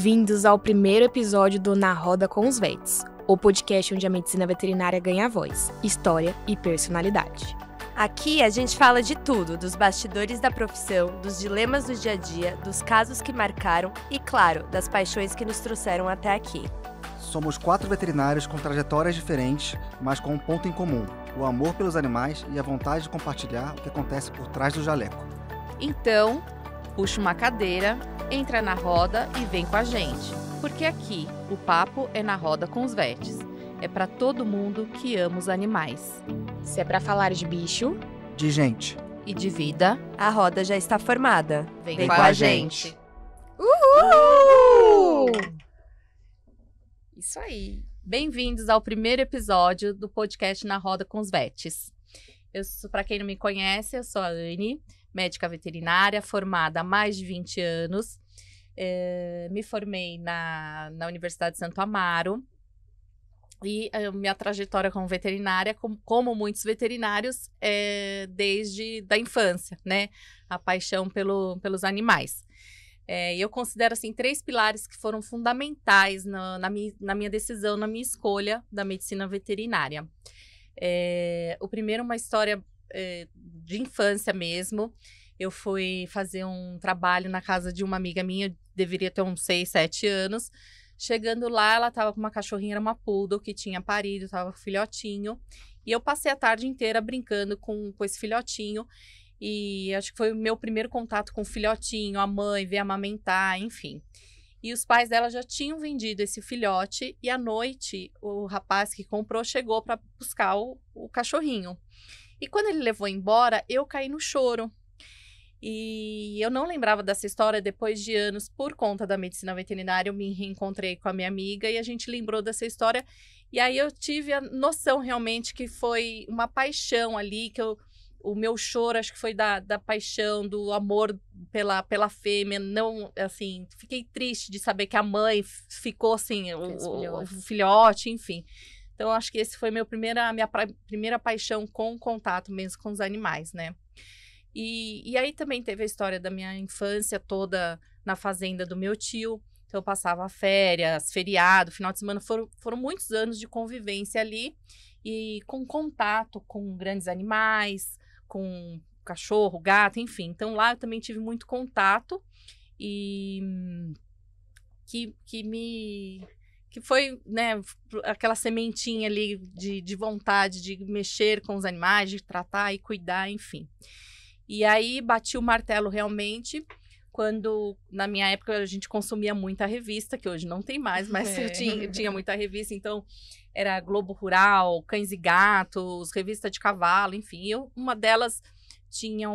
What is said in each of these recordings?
Bem-vindos ao primeiro episódio do Na Roda com os Vets, o podcast onde a medicina veterinária ganha voz, história e personalidade. Aqui a gente fala de tudo, dos bastidores da profissão, dos dilemas do dia a dia, dos casos que marcaram e, claro, das paixões que nos trouxeram até aqui. Somos 4 veterinários com trajetórias diferentes, mas com um ponto em comum: o amor pelos animais e a vontade de compartilhar o que acontece por trás do jaleco. Então, puxa uma cadeira, entra na roda e vem com a gente. Porque aqui, o papo é na roda com os vets. É para todo mundo que ama os animais. Se é pra falar de bicho, De gente. E de vida, A roda já está formada. vem com a gente. Uhul! Isso aí. Bem-vindos ao primeiro episódio do podcast Na Roda com os Vets. Para quem não me conhece, eu sou a Anne, médica veterinária, formada há mais de 20 anos. Me formei na Universidade de Santo Amaro. E a minha trajetória como veterinária, como muitos veterinários, é desde da infância, né? A paixão pelos animais. Eu considero, assim, 3 pilares que foram fundamentais na minha decisão, na minha escolha da medicina veterinária. O primeiro, uma história de infância mesmo. Eu fui fazer um trabalho na casa de uma amiga minha, deveria ter uns 6, 7 anos. Chegando lá, ela estava com uma cachorrinha, era uma poodle, que tinha parido, estava com filhotinho. E eu passei a tarde inteira brincando com esse filhotinho. E acho que foi o meu primeiro contato com o filhotinho, a mãe, ver amamentar, enfim. E os pais dela já tinham vendido esse filhote. E à noite, o rapaz que comprou chegou para buscar o cachorrinho. E quando ele levou embora, eu caí no choro. E eu não lembrava dessa história. Depois de anos, por conta da medicina veterinária, eu me reencontrei com a minha amiga e a gente lembrou dessa história. E aí eu tive a noção realmente que foi uma paixão ali, o meu choro acho que foi da paixão, do amor pela fêmea. Não, assim, fiquei triste de saber que a mãe ficou assim, o filhote, enfim. Então, acho que esse foi a minha primeira paixão com contato mesmo com os animais, né? E aí também teve a história da minha infância toda na fazenda do meu tio. Então eu passava férias, feriado, final de semana. Foram muitos anos de convivência ali e com contato com grandes animais, com cachorro, gato, enfim. Então lá eu também tive muito contato e que foi, né, aquela sementinha ali de vontade de mexer com os animais, de tratar e cuidar, enfim. E aí bati o martelo realmente quando, na minha época, a gente consumia muita revista, que hoje não tem mais, mas eu tinha muita revista, então era Globo Rural, Cães e Gatos, revista de cavalo, enfim. Uma delas tinha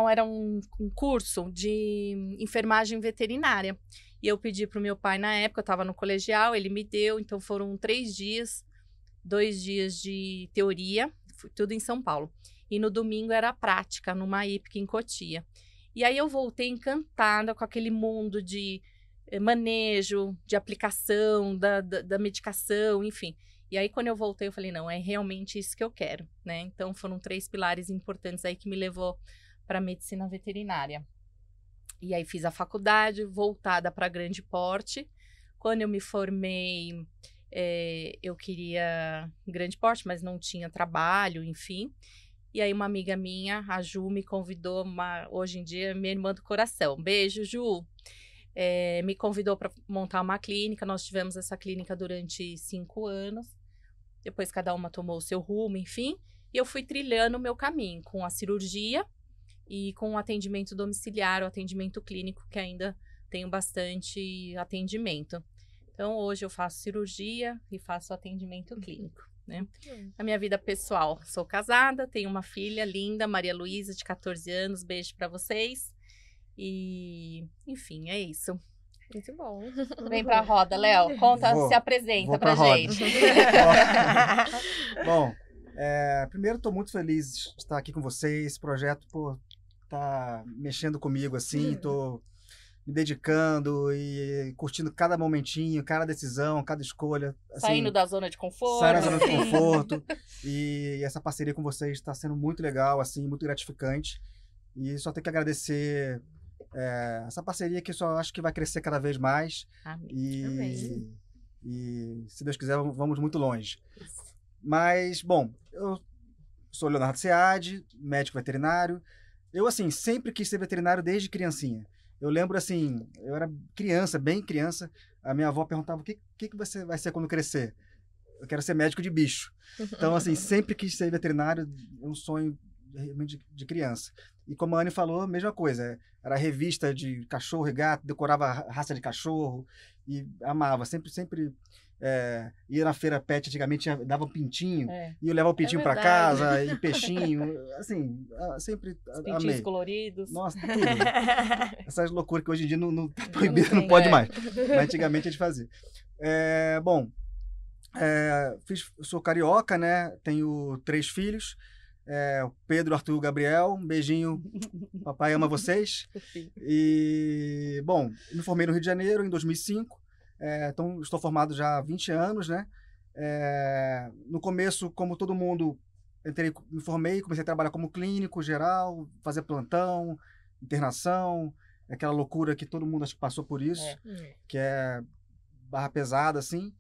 era um curso de enfermagem veterinária. E eu pedi para o meu pai na época, eu estava no colegial, ele me deu, então foram 3 dias, 2 dias de teoria, tudo em São Paulo. E no domingo era a prática, numa hípica em Cotia. E aí eu voltei encantada com aquele mundo de manejo, de aplicação, da medicação, enfim. E aí quando eu voltei eu falei, não, é realmente isso que eu quero, né? Então foram 3 pilares importantes aí que me levou para a medicina veterinária. E aí fiz a faculdade, voltada para grande porte. Quando eu me formei, eu queria grande porte, mas não tinha trabalho, enfim. E aí uma amiga minha, a Ju, me convidou, hoje em dia, minha irmã do coração. Beijo, Ju! Me convidou para montar uma clínica. Nós tivemos essa clínica durante 5 anos. Depois cada uma tomou o seu rumo, enfim. E eu fui trilhando o meu caminho com a cirurgia e com o atendimento domiciliar, o atendimento clínico, que ainda tenho bastante atendimento. Então, hoje eu faço cirurgia e faço atendimento clínico, né? A minha vida pessoal, sou casada, tenho uma filha linda, Maria Luísa, de 14 anos, beijo para vocês. E, enfim, é isso. muito bom. Vem pra roda, Léo, se apresenta pra gente. Bom, primeiro estou muito feliz de estar aqui com vocês. Esse projeto, tá mexendo comigo, assim, tô me dedicando e curtindo cada momentinho, cada decisão, cada escolha. Assim, Saindo da zona de conforto. Saindo da zona de conforto. E essa parceria com vocês está sendo muito legal, assim, muito gratificante. E só tenho que agradecer essa parceria que eu só acho que vai crescer cada vez mais. Amém. E se Deus quiser, vamos muito longe. Mas, bom, eu sou Leonardo Seade, médico veterinário. Eu, assim, sempre quis ser veterinário desde criancinha. Eu lembro, assim, eu era criança, bem criança, a minha avó perguntava o que você vai ser quando crescer? Eu quero ser médico de bicho. Então, assim, sempre quis ser veterinário, é um sonho realmente de criança. E como a Anne falou, a mesma coisa. Era revista de cachorro e gato, decorava a raça de cachorro e amava. Sempre ia na feira pet, antigamente dava um pintinho, e eu levava o pintinho para casa, e peixinho, assim, sempre Os pintinhos amei. Coloridos. Nossa, tudo. Essas loucuras que hoje em dia não tá proibido, não pode mais. Mas antigamente a gente fazia. Bom, eu sou carioca, né? Tenho 3 filhos. O Pedro, Arthur e o Gabriel. Um beijinho. Papai ama vocês. E, bom, me formei no Rio de Janeiro em 2005. Então, estou formado já há 20 anos, né? No começo, como todo mundo, me formei, comecei a trabalhar como clínico geral, fazer plantão, internação, aquela loucura que todo mundo acho que passou por isso, que é barra pesada, assim,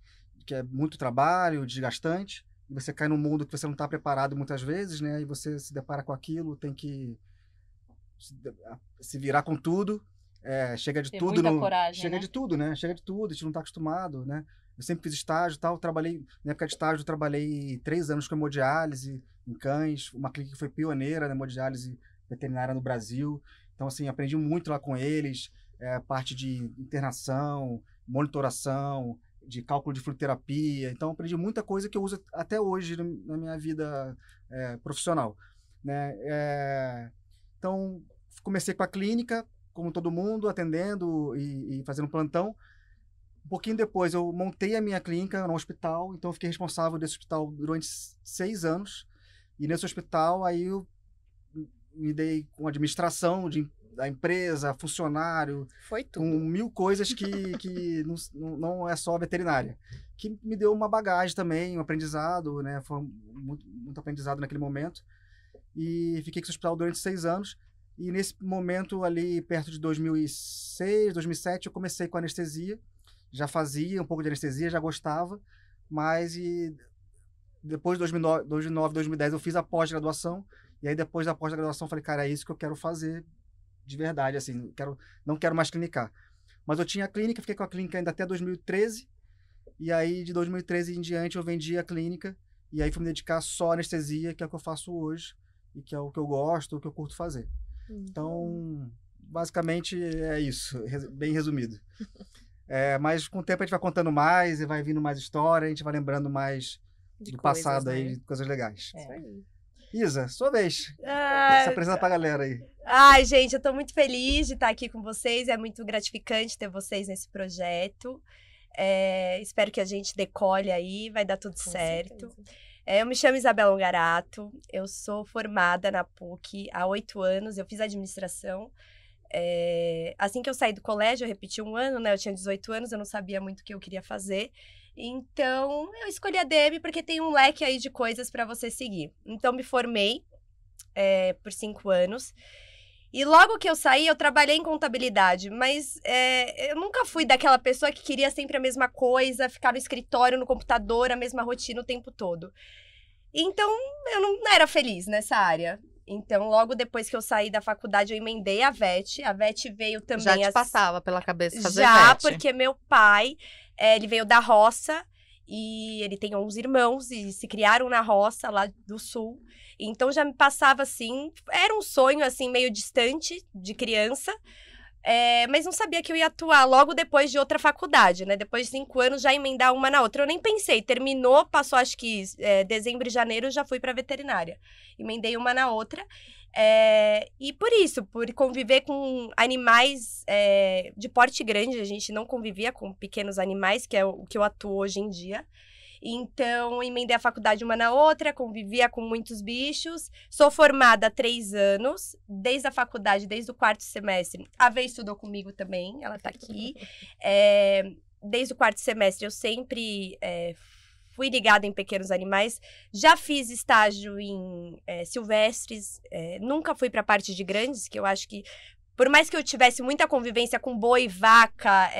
que é muito trabalho, desgastante, e você cai num mundo que você não está preparado muitas vezes, né? E você se depara com aquilo, tem que se virar com tudo. Chega de tudo, coragem, né? De tudo, né? Chega de tudo, a gente não está acostumado, né? Eu sempre fiz estágio e tal, na época de estágio, eu trabalhei 3 anos com hemodiálise em cães, uma clínica que foi pioneira na hemodiálise veterinária no Brasil. Então, assim, aprendi muito lá com eles, parte de internação, monitoração, de cálculo de fluidoterapia. Então, aprendi muita coisa que eu uso até hoje na minha vida profissional, né? Então, comecei com a clínica, como todo mundo, atendendo e fazendo plantão. Um pouquinho depois, eu montei a minha clínica no hospital, então eu fiquei responsável desse hospital durante 6 anos. E nesse hospital, aí eu me dei com administração da empresa, funcionário, Foi tudo. com 1000 coisas que não é só veterinária. Que me deu uma bagagem também, um aprendizado, né? Foi muito aprendizado naquele momento. E fiquei com esse hospital durante 6 anos. E nesse momento ali, perto de 2006, 2007, eu comecei com anestesia. Já fazia um pouco de anestesia, já gostava. Mas depois de 2009, 2010, eu fiz a pós-graduação. E aí depois da pós-graduação, falei, cara, é isso que eu quero fazer de verdade, assim. Não quero mais clinicar. Mas eu tinha a clínica, fiquei com a clínica ainda até 2013. E aí, de 2013 em diante, eu vendi a clínica. E aí fui me dedicar só à anestesia, que é o que eu faço hoje. E que é o que eu gosto, o que eu curto fazer. Então, basicamente é isso, bem resumido. Mas com o tempo a gente vai contando mais, e vai vindo mais história, a gente vai lembrando mais do passado, né? Aí, de coisas legais. Isso aí. Isa, sua vez. Se apresenta pra galera aí. Ai, gente, eu tô muito feliz de estar aqui com vocês. É muito gratificante ter vocês nesse projeto. Espero que a gente decole aí, vai dar tudo certo. Eu me chamo Isabela Ongarato, eu sou formada na PUC há 8 anos, eu fiz administração. Assim que eu saí do colégio, eu repeti 1 ano, né? Eu tinha 18 anos, eu não sabia muito o que eu queria fazer. Então, eu escolhi a DM porque tem um leque aí de coisas para você seguir. Então, me formei por 5 anos. E logo que eu saí, eu trabalhei em contabilidade, mas eu nunca fui daquela pessoa que queria sempre a mesma coisa, ficar no escritório, no computador, a mesma rotina o tempo todo. Então, eu não era feliz nessa área. Então, logo depois que eu saí da faculdade, eu emendei a VET. A VET veio também... Já te passava pela cabeça fazer Já, VET? porque meu pai, ele veio da roça e ele tem 11 irmãos e se criaram na roça lá do sul. Então, já me passava assim, era um sonho assim meio distante de criança, mas não sabia que eu ia atuar logo depois de outra faculdade, né? Depois de 5 anos, já emendar uma na outra. Eu nem pensei, terminou, passou acho que dezembro e janeiro, eu já fui para veterinária. Emendei uma na outra. E por isso, por conviver com animais de porte grande, a gente não convivia com pequenos animais, que é o que eu atuo hoje em dia. Então, emendei a faculdade uma na outra, convivia com muitos bichos. Sou formada há 3 anos, desde a faculdade, desde o 4º semestre. A Vê estudou comigo também, ela tá aqui. Desde o 4º semestre, eu sempre fui ligada em pequenos animais. Já fiz estágio em silvestres, nunca fui para a parte de grandes, que eu acho que, por mais que eu tivesse muita convivência com boi, vaca,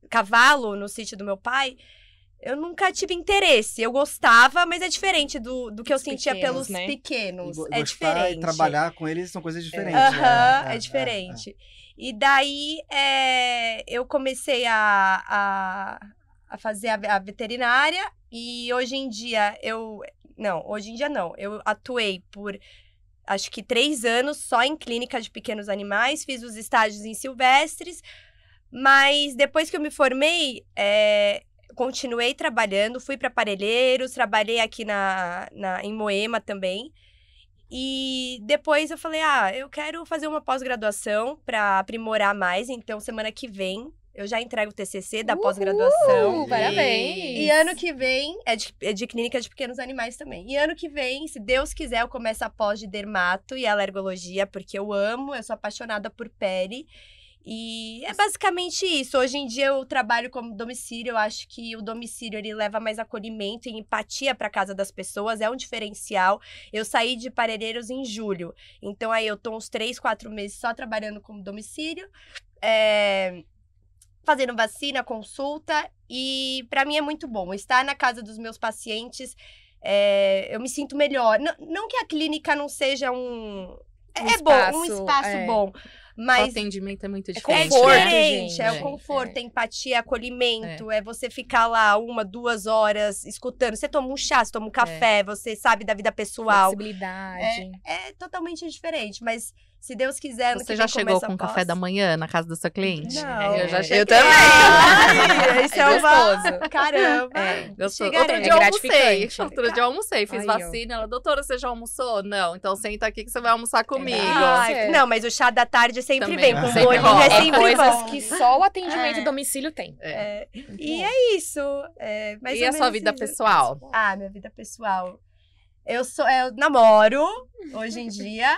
cavalo no sítio do meu pai, eu nunca tive interesse. Eu gostava, mas é diferente do que eu sentia pelos pequenos. É diferente. E trabalhar com eles são coisas diferentes. É diferente. E daí, eu comecei a fazer a veterinária e hoje em dia eu atuei por acho que 3 anos só em clínica de pequenos animais, fiz os estágios em silvestres, mas depois que eu me formei, continuei trabalhando, fui para Parelheiros, trabalhei aqui em Moema também. E depois eu falei, eu quero fazer uma pós-graduação para aprimorar mais, então semana que vem eu já entrego o TCC da pós-graduação. Parabéns! E ano que vem, é de clínica de pequenos animais também. E ano que vem, se Deus quiser, eu começo a pós de dermato e alergologia, porque eu sou apaixonada por pele. E é basicamente isso. Hoje em dia eu trabalho como domicílio. Eu acho que o domicílio ele leva mais acolhimento e empatia para casa das pessoas. É um diferencial. Eu saí de Parelheiros em julho. Então aí eu tô uns 3, 4 meses só trabalhando como domicílio. Fazendo vacina, consulta. E para mim é muito bom. Estar na casa dos meus pacientes, eu me sinto melhor. Não que a clínica não seja um espaço bom. Mas o atendimento é muito diferente. É o conforto, é empatia, acolhimento. É você ficar lá 1, 2 horas escutando. Você toma um chá, você toma um café, você sabe da vida pessoal. Flexibilidade. É totalmente diferente, mas se Deus quiser... Você já chegou com café da manhã na casa do seu cliente? Não. Eu já cheguei. Eu também. Isso é gostoso. Caramba. Outro dia eu almocei. Fiz vacina. Ela, doutora, você já almoçou? Não. Então senta aqui que você vai almoçar comigo. Não, mas o chá da tarde sempre também, vem com sempre bolinho. rola. É sempre coisas bom. que só o atendimento domicílio tem. E é isso. E a sua vida pessoal? Minha vida pessoal. Eu namoro hoje em dia,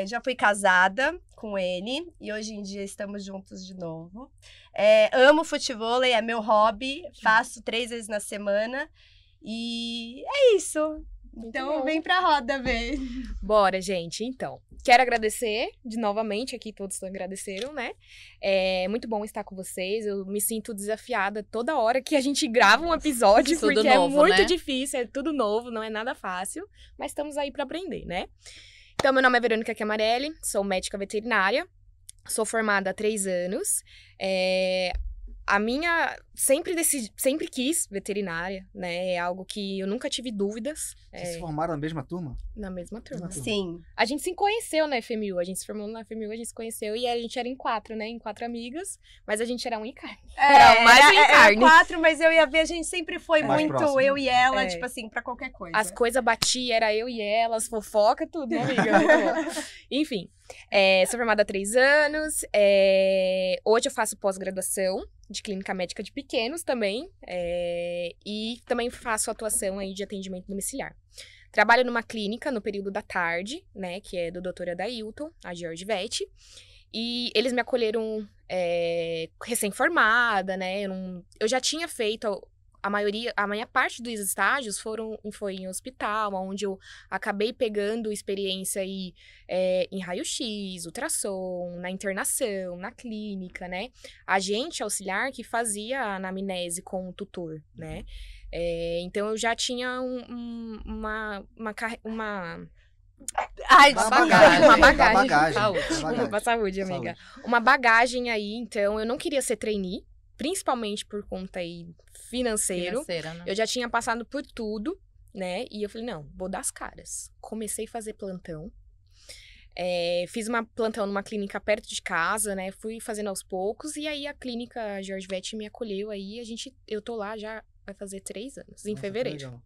já fui casada com ele e hoje em dia estamos juntos de novo. Amo futevôlei, é meu hobby, faço 3 vezes na semana e é isso. Então vem pra roda ver. Bora, gente. Então, quero agradecer novamente aqui, todos agradeceram, né? É muito bom estar com vocês. Eu me sinto desafiada toda hora que a gente grava um episódio, tudo porque novo, é muito né? difícil, é tudo novo, não é nada fácil, mas estamos aí pra aprender, né? Então, meu nome é Verônica Chiamarelli, sou médica veterinária, sou formada há 3 anos. Sempre quis veterinária, né? É algo que eu nunca tive dúvidas. Vocês se formaram na mesma turma? Na mesma turma. Sim. A gente se conheceu na FMU, a gente se formou na FMU, a gente se conheceu e a gente era em 4, né? Em 4 amigas, mas a gente era um em carne. Era mais um em carne. 4, mas eu e a V, a gente sempre foi muito próximo. eu e ela, tipo assim, pra qualquer coisa. As coisas batiam, era eu e ela, as fofoca, tudo, né, amiga? Enfim, sou formada há 3 anos, hoje eu faço pós-graduação de clínica médica de pequenos também, e também faço atuação aí de atendimento domiciliar. Trabalho numa clínica no período da tarde, né, que é do Dr. Adailton, a George Vet, e eles me acolheram recém-formada, né, eu já tinha feito a maior parte dos estágios foi em hospital, onde eu acabei pegando experiência aí, em raio-x, ultrassom, na internação, na clínica, né? Agente auxiliar que fazia a anamnese com o tutor, né? Então, eu já tinha uma bagagem. Saúde, amiga. Uma bagagem aí, então, eu não queria ser trainee, principalmente por conta aí financeira, né? Eu já tinha passado por tudo, né? E eu falei, não, vou dar as caras. Comecei a fazer plantão. Fiz uma plantão numa clínica perto de casa, né? Fui fazendo aos poucos. E aí a clínica George Vet me acolheu aí. Eu tô lá já vai fazer 3 anos, em fevereiro.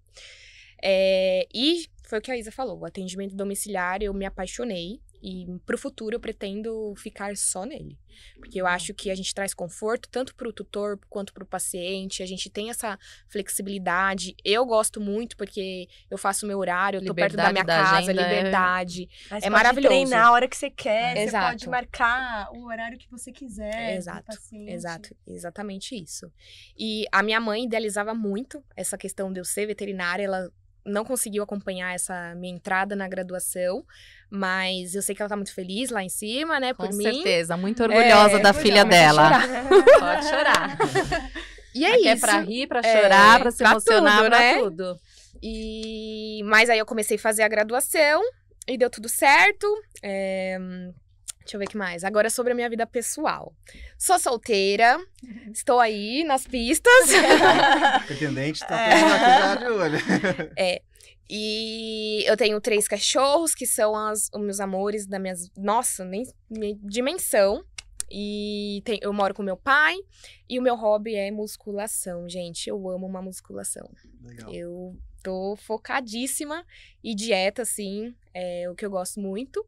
E foi o que a Isa falou, o atendimento domiciliar eu me apaixonei. E pro futuro eu pretendo ficar só nele. Porque eu acho que a gente traz conforto tanto pro tutor quanto pro paciente. A gente tem essa flexibilidade. Eu gosto muito porque eu faço meu horário, eu tô perto da minha casa, liberdade. Mas é maravilhoso. Pode treinar a hora que você quer, Exato. você pode marcar o horário que você quiser. Exato, exatamente isso. E a minha mãe idealizava muito essa questão de eu ser veterinária, ela não conseguiu acompanhar essa minha entrada na graduação, mas eu sei que ela tá muito feliz lá em cima, né, por mim. Com certeza, muito orgulhosa da filha dela. Pode chorar. E é isso. É pra rir, pra chorar, pra se emocionar, tudo, pra né? tudo. Mas aí eu comecei a fazer a graduação e deu tudo certo. Deixa eu ver o que mais. Agora sobre a minha vida pessoal. Sou solteira, estou aí nas pistas. O pretendente tá todo aqui já de olho. E eu tenho 3 cachorros, que são os meus amores da minha dimensão. E eu moro com meu pai. E o meu hobby é musculação, gente. Eu amo uma musculação. Legal. Eu tô focadíssima. E dieta, assim, é o que eu gosto muito.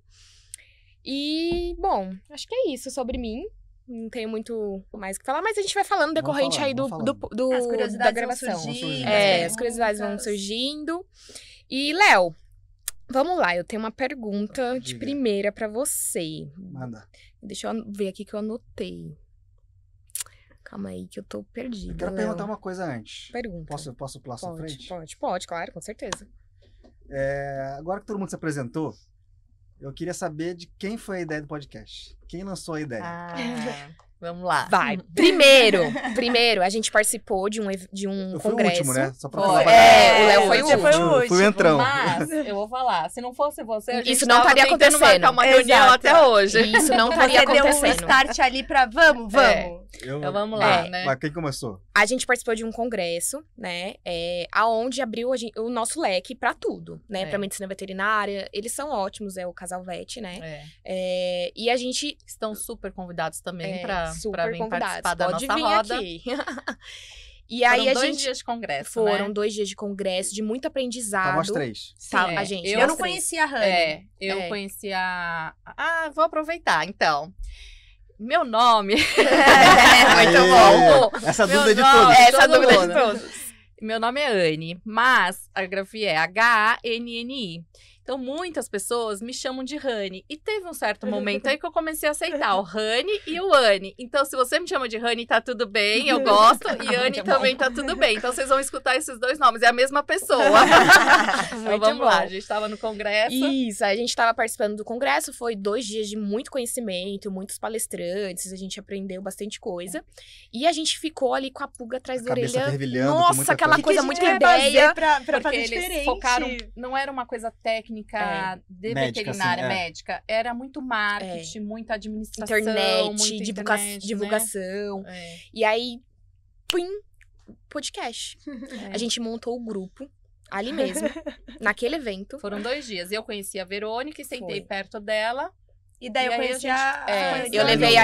E, bom, acho que é isso sobre mim. Não tenho muito mais o que falar, mas a gente vai falando decorrente aí da gravação. As curiosidades vão surgindo. E, Léo, vamos lá, eu tenho uma pergunta de primeira pra você. Manda. Deixa eu ver aqui que eu anotei. Calma aí, que eu tô perdida. Eu quero perguntar uma coisa antes. Pergunta. Posso pular sua frente? Pode, claro, com certeza. Agora que todo mundo se apresentou, eu queria saber de quem foi a ideia do podcast. Quem lançou a ideia? Vamos lá. Vai. Primeiro, a gente participou de um eu congresso. Fui o último, né? Só pra falar. O Léo foi o último. Fui o entrão. Mas, eu vou falar, se não fosse você, a gente isso não estaria acontecendo. Marcar uma reunião até hoje. Isso não estaria acontecendo. Você deu um start ali pra vamos. Então vamos lá, né? Mas quem começou? A gente participou de um congresso, né? Aonde abriu o nosso leque pra tudo, né? Pra medicina veterinária. Eles são ótimos, é o Casal Vet, né? E a gente... Estão super convidados também pra vir convidados. participar da Pode nossa vir roda. Aqui. E aí Foram 2 dias de congresso, Foram né? 2 dias de congresso, de muito aprendizado. Estavam as 3. A gente. Eu não conhecia a Rani. Eu conhecia... vou aproveitar, então. Meu nome... Muito bom. Essa dúvida é de todos. Essa dúvida é de todos. Meu nome é Anne, mas a grafia é H-A-N-N-I. Então, muitas pessoas me chamam de Rani. E teve um certo momento aí que eu comecei a aceitar o Rani e o Anne. Então, se você me chama de Rani, tá tudo bem, eu gosto. E Anne também tá tudo bem. Então, vocês vão escutar esses 2 nomes. É a mesma pessoa. Então, vamos lá. A gente tava no congresso. Isso, a gente tava participando do congresso. Foi 2 dias de muito conhecimento, muitos palestrantes. A gente aprendeu bastante coisa. E a gente ficou ali com a pulga atrás da orelha. Nossa, aquela coisa, muita ideia. Pra porque fazer eles diferente. Focaram... Não era uma coisa técnica de médica, veterinária, assim, médica. Era muito marketing, muita administração, internet, muita divulgação. Né? E aí, pum, podcast. A gente montou o grupo ali mesmo, naquele evento. Foram 2 dias. Eu conheci a Verônica e sentei perto dela. E daí eu conheci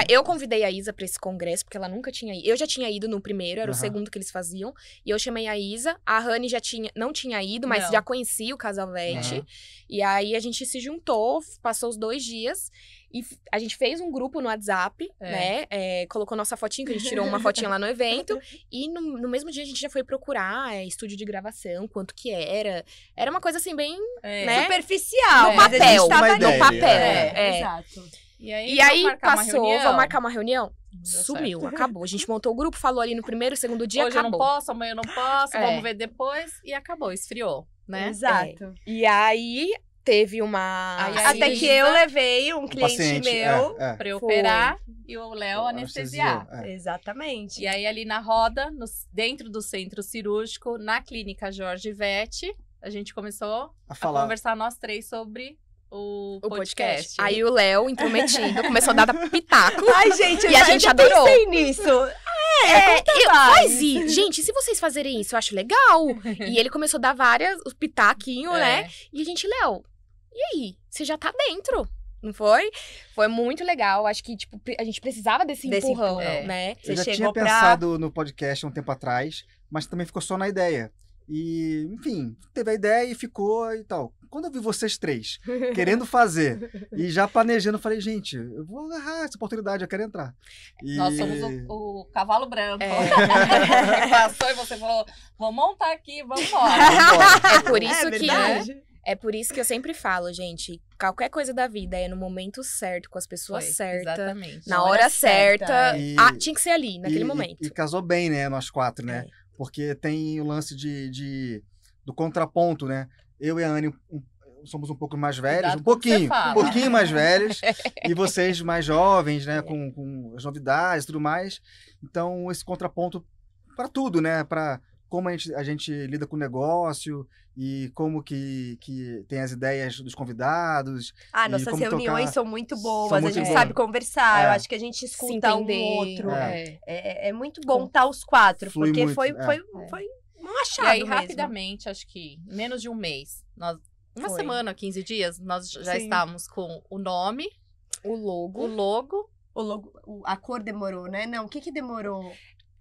eu convidei a Isa pra esse congresso, porque ela nunca tinha ido. Eu já tinha ido no primeiro, era o segundo que eles faziam. E eu chamei a Isa. A Rani não tinha ido, mas já conhecia o Casal Vet. E aí a gente se juntou, passou os 2 dias. E a gente fez um grupo no WhatsApp, né? Colocou nossa fotinha, que a gente tirou uma fotinha lá no evento. E no mesmo dia a gente já foi procurar estúdio de gravação, quanto que era. Era uma coisa assim, bem né? superficial. No papel. No papel. Exato. E aí passou, vamos marcar uma reunião? Sumiu, acabou. A gente montou o grupo, falou ali no primeiro, segundo dia, hoje acabou. Eu não posso, amanhã eu não posso, vamos ver depois. E acabou, esfriou, né? Exato. E aí... Teve uma... Até que eu levei um cliente meu pra eu operar e o Léo anestesiar. Exatamente. E aí, ali na roda, dentro do centro cirúrgico, na clínica Jorge Vete, a gente começou a conversar nós 3 sobre o podcast. Aí o Léo, intrometido, começou a dar pitaco. Ai, gente, e a gente adorou. Pensei nisso. Faz isso. Gente, se vocês fazerem isso, eu acho legal. E ele começou a dar o pitaquinho, né? E a gente, Léo, e aí? Você já tá dentro, não foi? Foi muito legal. Acho que, tipo, a gente precisava desse empurrão, né? Eu já tinha pensado no podcast um tempo atrás, mas também ficou só na ideia. E, enfim, teve a ideia e ficou e tal. Quando eu vi vocês três querendo fazer e já planejando, eu falei, gente, eu vou agarrar essa oportunidade, eu quero entrar. E... Nós somos o cavalo branco. Passou e você falou, vou montar aqui, vamos embora. É por isso que... É por isso que eu sempre falo, gente, qualquer coisa da vida é no momento certo, com as pessoas certas, na hora certa. Tinha que ser ali, naquele momento. E casou bem, né, nós quatro, né? Porque tem o lance do contraponto, né? Eu e a Anne somos um pouco mais velhos, um pouquinho mais velhos, e vocês mais jovens, né? Com as novidades e tudo mais. Então, esse contraponto para tudo, né? Para como a gente lida com o negócio e como que tem as ideias dos convidados. Nossas reuniões são muito boas, a gente sabe conversar, eu acho que a gente escuta um outro. É muito bom estar os quatro, porque muito, foi um achado e aí, mesmo. Rapidamente, acho que em menos de um mês, uma semana, 15 dias, nós já estávamos com o nome, o logo. A cor demorou, né? Não, o que demorou?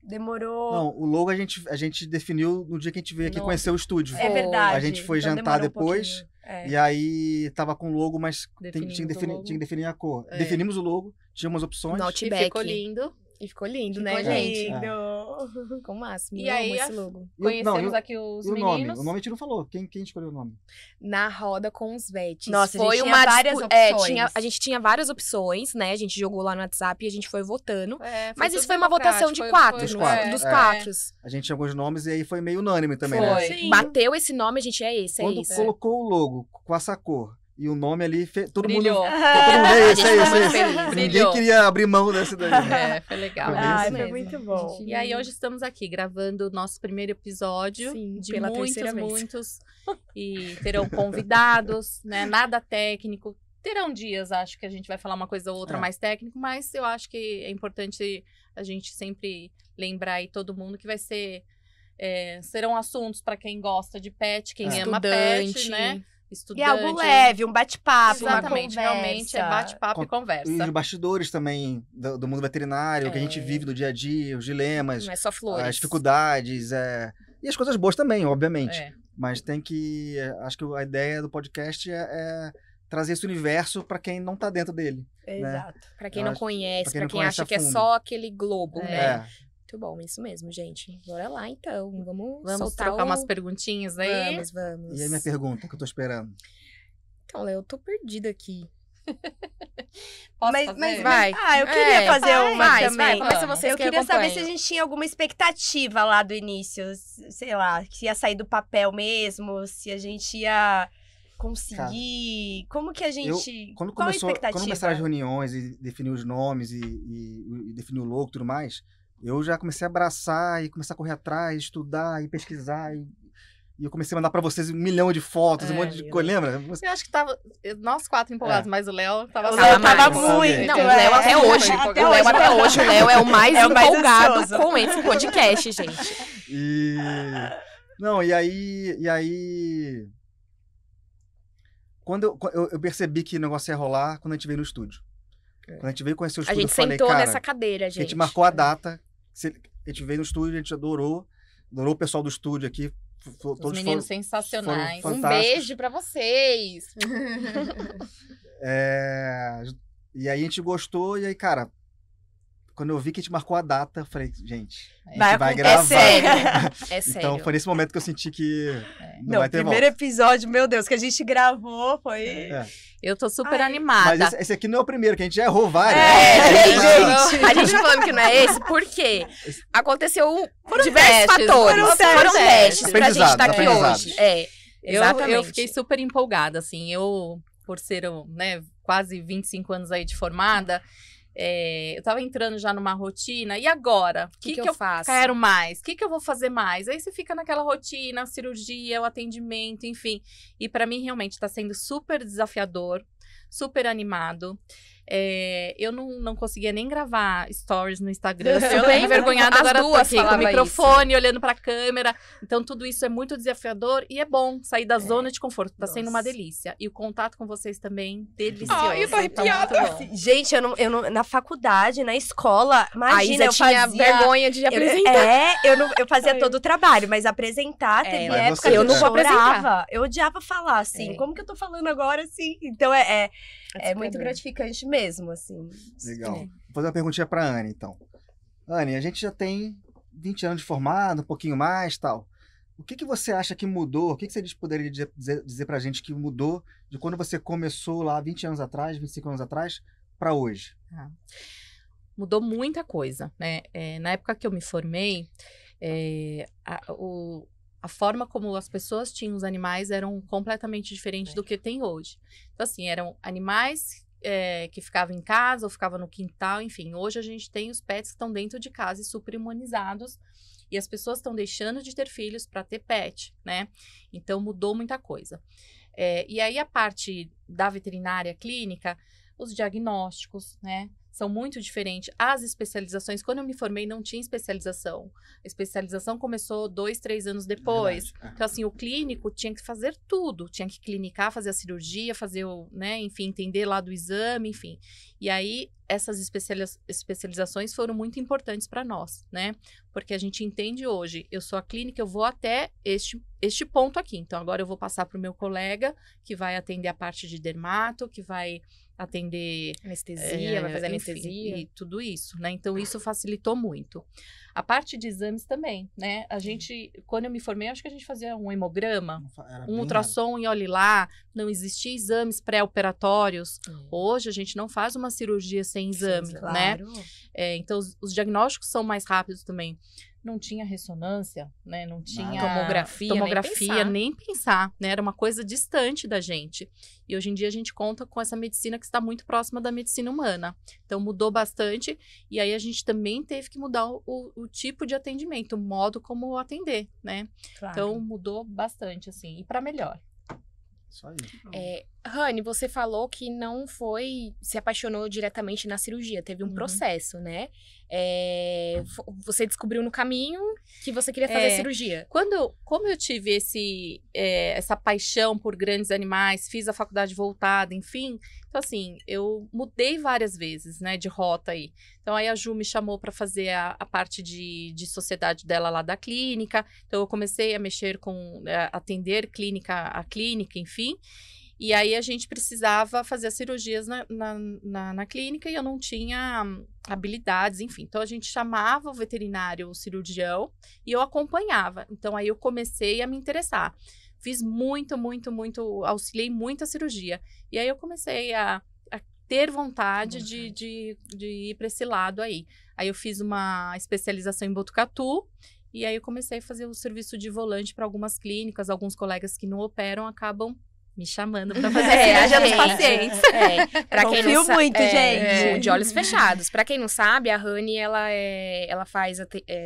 Demorou... Não, o logo a gente definiu no dia que a gente veio aqui conhecer o estúdio. É verdade. A gente foi jantar depois, e aí tava com o logo, mas tinha que definir a cor. Definimos o logo, tinha umas opções. E ficou lindo. E ficou lindo, né, gente? Ficou máximo. E aí, esse logo. Conhecemos aqui os meninos. O nome a gente não falou. Quem escolheu o nome? Na roda com os Vetes. Nossa, foi várias opções. A gente tinha várias opções, né? A gente jogou lá no WhatsApp e a gente foi votando. Mas isso foi uma votação de quatro. Dos quatro. A gente tinha alguns nomes e aí foi meio unânime também, né? Sim. Bateu esse nome, a gente é esse. Quando colocou o logo com essa cor e o nome ali, todo mundo é esse. Ninguém queria abrir mão dessa daí. Foi legal. Foi muito bom. E aí hoje estamos aqui gravando o nosso primeiro episódio. Sim, de muitos. E terão convidados, né? Nada técnico. Terão dias, acho que a gente vai falar uma coisa ou outra mais técnico, mas eu acho que é importante a gente sempre lembrar aí todo mundo que vai ser... serão assuntos para quem gosta de pet, quem ama pet, né? Estudante. E algo leve, um bate-papo, exatamente, realmente é bate-papo e conversa. E os bastidores também do mundo veterinário, que a gente vive no dia a dia, os dilemas. Não é só flores. As dificuldades, e as coisas boas também, obviamente. Mas tem que... Acho que a ideia do podcast é trazer esse universo para quem não tá dentro dele. Exato. Né? Para quem não conhece, para quem acha que é só aquele globo, né? Muito bom, isso mesmo, gente. Bora lá, então. Vamos trocar umas perguntinhas aí? Vamos. E aí minha pergunta, que eu tô esperando? Então, Léo, eu tô perdida aqui. Posso fazer? Vai. Eu queria fazer uma também. Começa vocês. Eu queria saber se a gente tinha alguma expectativa lá do início. Sei lá, se ia sair do papel mesmo, se a gente ia conseguir... Como que a gente... Quando qual a expectativa? Quando começaram as reuniões e definir os nomes e definir o logo e tudo mais... Eu já comecei a abraçar e começar a correr atrás, estudar e pesquisar. E eu comecei a mandar pra vocês 1 milhão de fotos, um monte de coisa. Lembra? Eu acho que tava... Nós 4 empolgados, mas o Léo tava... O Léo tava muito. Não, o Léo até hoje. O Léo é o mais empolgado com esse podcast, gente. Não, e aí... Quando eu percebi que o negócio ia rolar, quando a gente veio no estúdio. Quando a gente veio conhecer o estúdio, eu falei, sentou nessa cadeira, gente. A gente marcou a data, a gente veio no estúdio, a gente adorou o pessoal do estúdio aqui. Os meninos sensacionais. Um beijo pra vocês. E aí a gente gostou, e aí, cara, quando eu vi que a gente marcou a data, eu falei, gente, a gente vai gravar. É sério. Então foi nesse momento que eu senti que não vai ter volta. O primeiro episódio, meu Deus, que a gente gravou foi... Eu tô super animada. Mas esse aqui não é o primeiro, que a gente já errou vários. Gente. A gente tá falando que não é esse, por quê? Aconteceu diversos fatores. Foram testes pra gente estar aqui hoje. Exatamente. Eu fiquei super empolgada, assim. Eu, por ser, né, quase 25 anos aí de formada, eu tava entrando já numa rotina. E agora? O que eu faço? Quero mais? O que eu vou fazer mais? Aí você fica naquela rotina, a cirurgia, o atendimento, enfim. E pra mim, realmente, tá sendo super desafiador, super animado. eu não conseguia nem gravar stories no Instagram. Eu lembro, envergonhada, agora tô aqui com o microfone, olhando pra câmera. Então, tudo isso é muito desafiador e é bom sair da zona de conforto. Tá sendo uma delícia. E o contato com vocês também, delicioso. Eu tô arrepiada. Gente, eu não, na faculdade, na escola, imagina, eu tinha vergonha de apresentar. Eu fazia todo o trabalho, mas apresentar, teve época que eu não chorava. Eu odiava falar, assim. Como que eu tô falando agora, assim? Então, é muito gratificante mesmo, assim. Legal. Vou fazer uma perguntinha pra Anne, então. Anne, a gente já tem 20 anos de formado, um pouquinho mais, tal. O que você acha que mudou? O que você poderia dizer pra gente que mudou de quando você começou lá 20 anos atrás, 25 anos atrás, pra hoje? Mudou muita coisa, né? Na época que eu me formei, a forma como as pessoas tinham os animais eram completamente diferentes do que tem hoje. Então, assim, eram animais que ficavam em casa ou ficavam no quintal, enfim. Hoje a gente tem os pets que estão dentro de casa e super imunizados. E as pessoas estão deixando de ter filhos para ter pet, né? Então, mudou muita coisa. E aí, a parte da veterinária clínica, os diagnósticos, né? São muito diferentes. As especializações, quando eu me formei, não tinha especialização. A especialização começou 2, 3 anos depois. Então, assim, o clínico tinha que fazer tudo. Tinha que clinicar, fazer a cirurgia, fazer enfim, entender lá do exame, enfim. E aí, essas especializações foram muito importantes para nós, né? Porque a gente entende hoje, eu sou a clínica, eu vou até este ponto aqui. Então, agora eu vou passar para o meu colega, que vai atender a parte de dermato, que vai atender anestesia, vai fazer anestesia e tudo isso, né? Então isso facilitou muito. A parte de exames também, né? A gente, quando eu me formei, acho que a gente fazia um hemograma, um ultrassom e olhe lá, não existia exames pré-operatórios. Hoje a gente não faz uma cirurgia sem exame, né? Então os diagnósticos são mais rápidos também. Não tinha ressonância, né? Não tinha tomografia, nem pensar, né? Era uma coisa distante da gente. E hoje em dia a gente conta com essa medicina que está muito próxima da medicina humana. Então mudou bastante e aí a gente também teve que mudar o tipo de atendimento, o modo como atender, né? Claro. Então mudou bastante, assim, e para melhor. Isso aí. Rani, você falou que não se apaixonou diretamente na cirurgia, teve um processo, né? Você descobriu no caminho que você queria fazer cirurgia. Como eu tive essa paixão por grandes animais, fiz a faculdade voltada, enfim, então assim, eu mudei várias vezes, né, de rota aí. Então aí a Ju me chamou para fazer a parte de sociedade dela lá da clínica, então eu comecei a mexer com, atender a clínica, enfim. E aí a gente precisava fazer as cirurgias na clínica e eu não tinha habilidades, enfim. Então a gente chamava o veterinário, o cirurgião, e eu acompanhava. Então aí eu comecei a me interessar. Fiz muito, auxiliei muito a cirurgia. E aí eu comecei a ter vontade de ir para esse lado aí. Aí eu fiz uma especialização em Botucatu. E aí eu comecei a fazer o serviço de volante para algumas clínicas. Alguns colegas que não operam acabam me chamando pra fazer cirurgia nos pacientes. Pra quem não sabe, muito, gente. De olhos fechados. Pra quem não sabe, a Rani, ela faz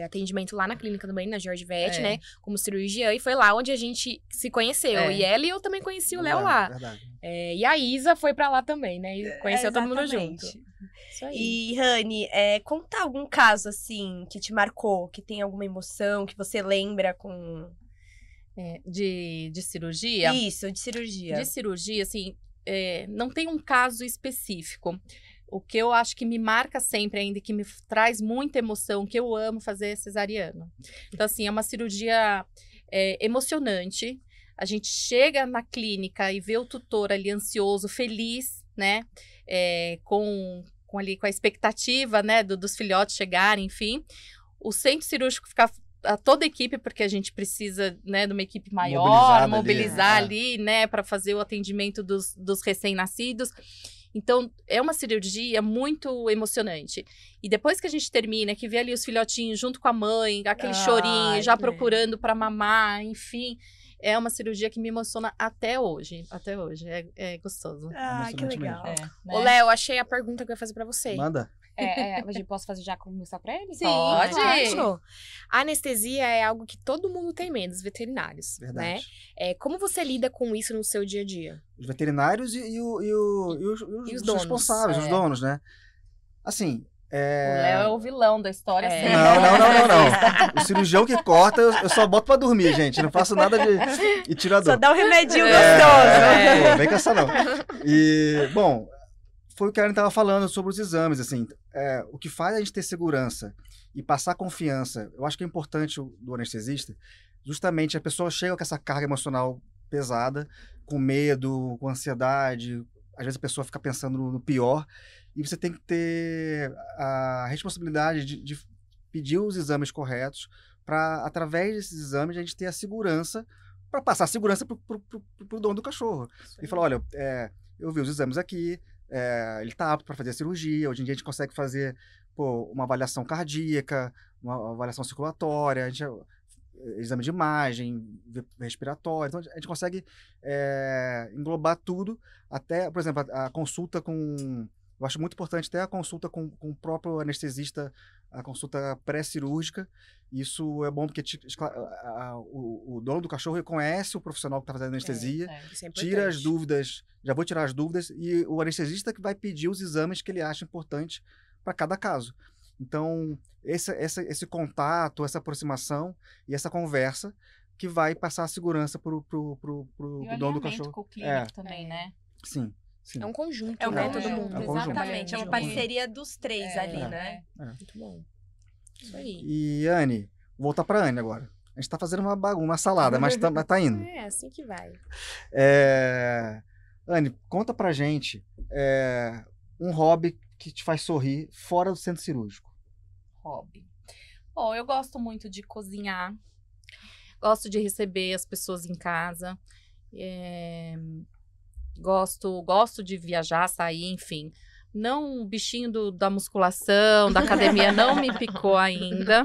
atendimento lá na clínica também, na George Vet, né? Como cirurgiã. E foi lá onde a gente se conheceu. E ela e eu também conheci o Léo lá. Verdade. E a Isa foi pra lá também, né? E conheceu todo mundo junto. Isso aí. E, Rani, conta algum caso, assim, que te marcou, que tem alguma emoção, que você lembra com... De cirurgia? Isso, de cirurgia. De cirurgia, assim, não tem um caso específico. O que eu acho que me marca sempre ainda, que me traz muita emoção, que eu amo fazer é cesariana. Então, assim, é uma cirurgia emocionante. A gente chega na clínica e vê o tutor ali ansioso, feliz, né? Com a expectativa, né, dos filhotes chegarem, enfim. O centro cirúrgico fica... toda a equipe, porque a gente precisa, né, de uma equipe maior, mobilizar ali, né, para fazer o atendimento dos recém-nascidos. Então, é uma cirurgia muito emocionante. E depois que a gente termina, que vê ali os filhotinhos junto com a mãe, aquele chorinho, já procurando para mamar, enfim... É uma cirurgia que me emociona até hoje. Até hoje. É gostoso. Que legal. Ô, Léo, achei a pergunta que eu ia fazer pra você. Manda. A gente posso fazer já começar pra ele? Sim, Pode. Claro. A anestesia é algo que todo mundo tem medo, os veterinários, Verdade. né? Como você lida com isso no seu dia a dia? Os veterinários e os donos. responsáveis, os donos, né? Assim, O Léo é o vilão da história. É. sempre. Não. O cirurgião que corta, eu só boto pra dormir, gente. Não faço nada e tiro a dor. Só dá um remedinho gostoso. Pô, vem com essa não. E, bom, foi o que a Anne estava falando sobre os exames, assim. O que faz a gente ter segurança e passar confiança, eu acho que é importante do anestesista, justamente a pessoa chega com essa carga emocional pesada, com medo, com ansiedade, às vezes a pessoa fica pensando no pior, e você tem que ter a responsabilidade de pedir os exames corretos para, através desses exames, a gente ter a segurança, para passar a segurança para o dono do cachorro. E falar, olha, eu vi os exames aqui, ele está apto para fazer a cirurgia, hoje em dia a gente consegue fazer uma avaliação cardíaca, uma avaliação circulatória, exame de imagem, respiratório, então a gente consegue englobar tudo, até, por exemplo, a consulta com... Eu acho muito importante ter a consulta com o próprio anestesista, a consulta pré-cirúrgica. Isso é bom porque o dono do cachorro reconhece o profissional que está fazendo anestesia, Isso é tira as importante. dúvidas, já vou tirar as dúvidas, e o anestesista que vai pedir os exames que ele acha importante para cada caso. Então, esse contato, essa aproximação e essa conversa que vai passar a segurança para o dono do cachorro. Com o clínico também, né? Sim. Sim. É um conjunto, É um né? conjunto, Todo mundo. É um conjunto. exatamente. É uma parceria dos três ali, É. né? Muito bom. Isso aí. E, Anne, vou voltar para a Anne agora. A gente está fazendo uma bagunça, uma salada, mas tá indo. É, assim que vai. Anne, conta pra gente um hobby que te faz sorrir fora do centro cirúrgico. Hobby. Bom, eu gosto muito de cozinhar. Gosto de receber as pessoas em casa. Gosto de viajar, sair, enfim. Não, o bichinho da musculação, da academia não me picou ainda.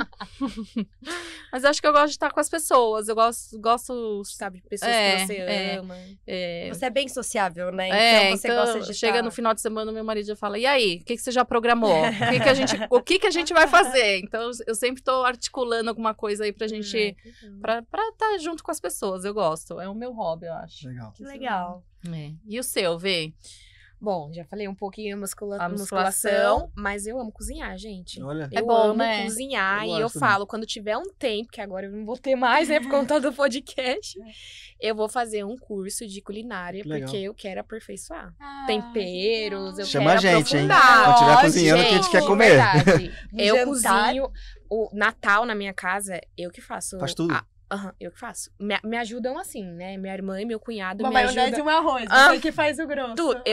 Mas acho que eu gosto de estar com as pessoas. Eu gosto Sabe, de pessoas que você ama. Você é bem sociável, né? Então você gosta de chega no final de semana, meu marido já fala, e aí, o que você já programou? O que a gente vai fazer? Então, eu sempre tô articulando alguma coisa aí pra gente, pra estar junto com as pessoas. Eu gosto. É o meu hobby, eu acho. Legal. Que legal. E o seu, Vê? Bom, já falei um pouquinho a musculação, mas eu amo cozinhar, gente. Olha. Eu bom, amo né? cozinhar Eu e eu gosto falo, quando tiver um tempo, que agora eu não vou ter mais, né, por conta do podcast, eu vou fazer um curso de culinária, Que legal. porque eu quero aperfeiçoar. Temperos, eu Chama a quero gente, hein? aprofundar. Quando estiver Ó, cozinhando, que a gente Gente, quer de comer. verdade. Eu Jantar. cozinho. O Natal na minha casa, eu que faço. Faz tudo? Eu que faço. Me ajudam assim, né? Minha irmã e meu cunhado Uma me maionese e ajudam. um arroz. Ah. Você que faz o grosso. Tudo.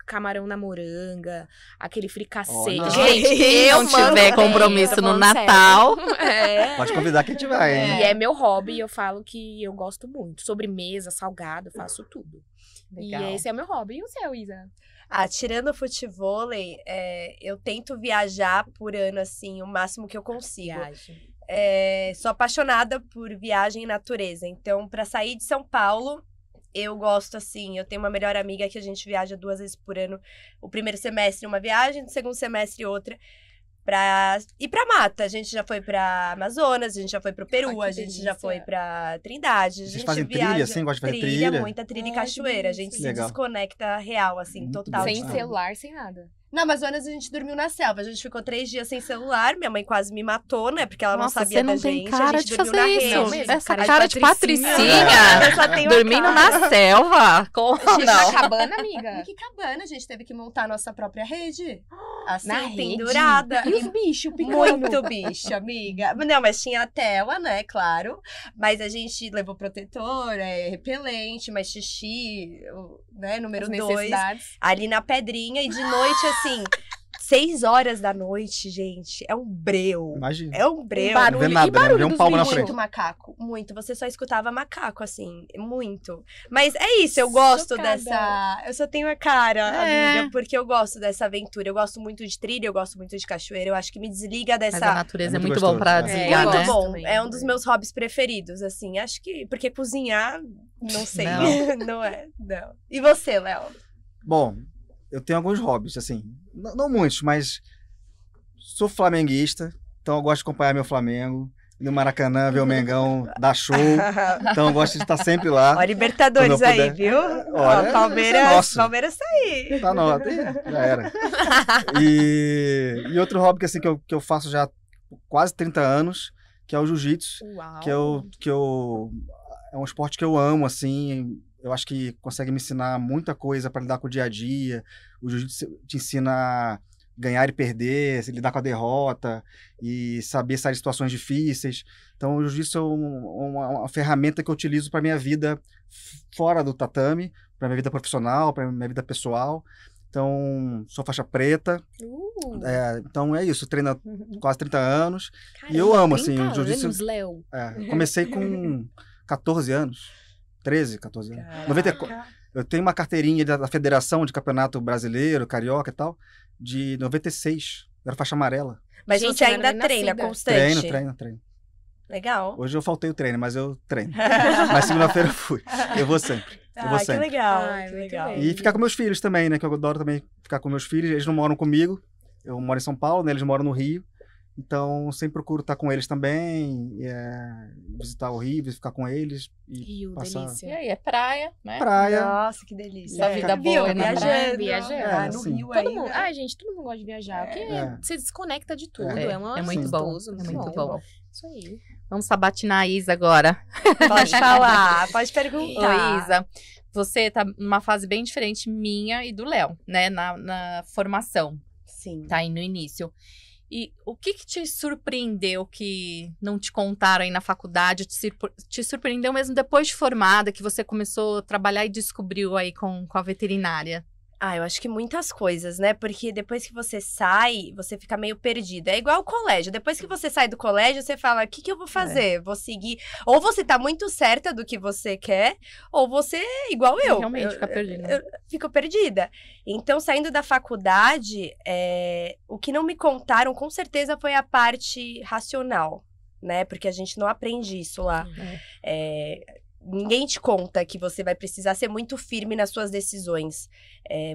Camarão na moranga, aquele fricassê. Olha. Gente, Quem eu não mando tiver bem, compromisso tô no falando Natal. sério. É. Pode convidar que a gente vai, hein? E é meu hobby, eu falo que eu gosto muito. Sobremesa, salgado, eu faço tudo. Legal. E esse é o meu hobby. E o seu, Isa? Tirando o futevôlei, eu tento viajar por ano, assim, o máximo que eu consigo. Viagem. Sou apaixonada por viagem e natureza. Então, pra sair de São Paulo, eu gosto, assim, eu tenho uma melhor amiga que a gente viaja 2 vezes por ano. O primeiro semestre uma viagem, no segundo semestre outra. Pra ir pra mata. A gente já foi pra Amazonas, a gente já foi pro Peru, que a gente já delícia. foi pra Trindade. A Vocês gente fazem viaja, trilha, assim? Gosta de fazer trilha? muita trilha e Ai, cachoeira. A que gente se legal. desconecta real, assim, Muito total. bom. de Sem tudo. celular, sem nada. Na Amazonas a gente dormiu na selva. A gente ficou 3 dias sem celular. Minha mãe quase me matou, né? Porque ela não Nossa, sabia você não da tem gente. cara a gente de dormiu fazer na isso. rede. mesmo, Essa cara de cara de patricinha. patricinha. Eu só tenho a Dormindo cara. na selva. Como Chega não? na cabana, amiga. E que cabana, a gente teve que montar a nossa própria rede. Assim, Na rede? pendurada. E os bichos picando? Muito bicho, amiga. Não, mas tinha a tela, né, claro. Mas a gente levou protetor, repelente, mas xixi, né, número As 2. necessidades. Ali na pedrinha. E de noite, assim, 6 horas da noite, gente. É um breu. Imagina. É um breu. Não vê nada, né? Não vê um dos palmo na bichos? frente. Muito macaco, muito. Você só escutava macaco, assim, muito. Mas é isso, eu gosto Chocada. dessa... Eu só tenho a cara, É. amiga, porque eu gosto dessa aventura. Eu gosto muito de trilha, eu gosto muito de cachoeira. Eu acho que me desliga Mas a dessa... natureza É é muito muito bom pra gostoso. desligar, Muito né? bom, Também, é um dos também. meus hobbies preferidos, assim. Acho que... Porque cozinhar, não sei. Não. Não é, não. E você, Léo? Bom, eu tenho alguns hobbies, assim. Não muitos, mas sou flamenguista, então eu gosto de acompanhar meu Flamengo. No Maracanã, ver o Mengão dar show. Então eu gosto de estar sempre lá. Ó, Libertadores aí, viu? Ó, Palmeiras tá aí. Tá nota, já era. E outro hobby que eu faço já há quase 30 anos, que é o jiu-jitsu. É um esporte que eu amo, assim. Eu acho que consegue me ensinar muita coisa para lidar com o dia a dia. O jiu-jitsu te ensina a ganhar e perder, lidar com a derrota e saber sair de situações difíceis. Então, o jiu-jitsu é uma ferramenta que eu utilizo para minha vida fora do tatame, para minha vida profissional, para minha vida pessoal. Então, sou faixa preta. Então, é isso. Treino há quase 30 anos. Caramba, e eu amo, assim, o jiu-jitsu. Léo. Comecei com 14 anos. 13, 14 anos. 94. Eu tenho uma carteirinha da Federação de Campeonato Brasileiro, Carioca e tal, de 96. Eu era faixa amarela. Mas a gente ainda treina constante? Treino. Legal. Hoje eu faltei o treino, mas eu treino. Mas segunda-feira eu fui. Eu vou sempre. Que legal. Que legal. E ficar com meus filhos também, né? Que eu adoro também ficar com meus filhos. Eles não moram comigo. Eu moro em São Paulo, né? Eles moram no Rio. Então, sempre procuro estar com eles também, visitar o Rio, ficar com eles. Rio, passar... delícia. E aí, é praia, né? Praia. Nossa, que delícia. Essa vida boa, né? Viajando. No Rio ainda. Ai, gente, todo mundo gosta de viajar. Porque você desconecta de tudo. É muito bom. É muito bom. Isso aí. Vamos sabatinar a Isa agora. Pode falar, pode perguntar. Ô, Isa, você tá numa fase bem diferente minha e do Léo, né? Na formação. Sim. Tá aí no início. E o que te surpreendeu que não te contaram aí na faculdade? Te surpreendeu mesmo depois de formada, que você começou a trabalhar e descobriu aí com a veterinária? Eu acho que muitas coisas, né? Porque depois que você sai, você fica meio perdido. É igual o colégio. Depois que você sai do colégio, você fala, o que eu vou fazer? Vou seguir... Ou você tá muito certa do que você quer, ou você, igual eu. Realmente fica perdida. Eu fico perdida. Então, saindo da faculdade, o que não me contaram, com certeza, foi a parte racional, né? Porque a gente não aprende isso lá. Ninguém te conta que você vai precisar ser muito firme nas suas decisões.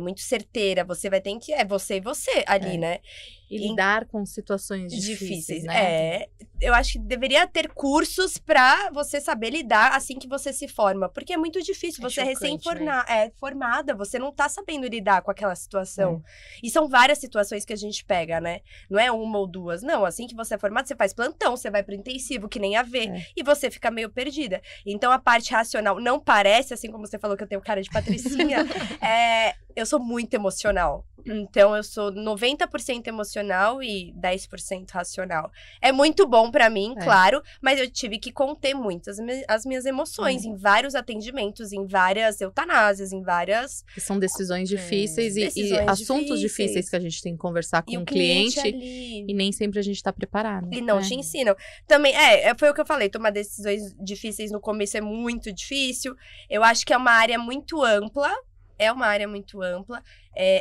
Muito certeira. Você vai ter que... você e você ali, né? E lidar com situações difíceis, né? Eu acho que deveria ter cursos pra você saber lidar assim que você se forma. Porque é muito difícil. Você é recém-formada. Você não tá sabendo lidar com aquela situação. E são várias situações que a gente pega, né? Não é uma ou duas. Não, assim que você é formada, você faz plantão, você vai pro intensivo, que nem AV. E você fica meio perdida. Então, a parte racional não parece, assim como você falou que eu tenho cara de patricinha, eu sou muito emocional. Então, eu sou 90% emocional e 10% racional. É muito bom pra mim, claro, mas eu tive que conter muito as minhas emoções em vários atendimentos, em várias eutanásias, em várias... Que são decisões difíceis e assuntos difíceis que a gente tem que conversar com o cliente e nem sempre a gente tá preparado. E não te ensinam. Também, foi o que eu falei, tomar decisões difíceis no começo é muito difícil. Eu acho que é uma área muito ampla.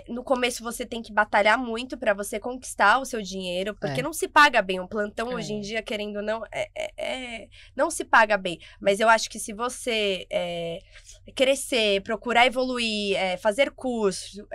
No começo você tem que batalhar muito pra você conquistar o seu dinheiro, porque não se paga bem. Um plantão hoje em dia, querendo ou não, não se paga bem. Mas eu acho que se você crescer, procurar evoluir, fazer curso,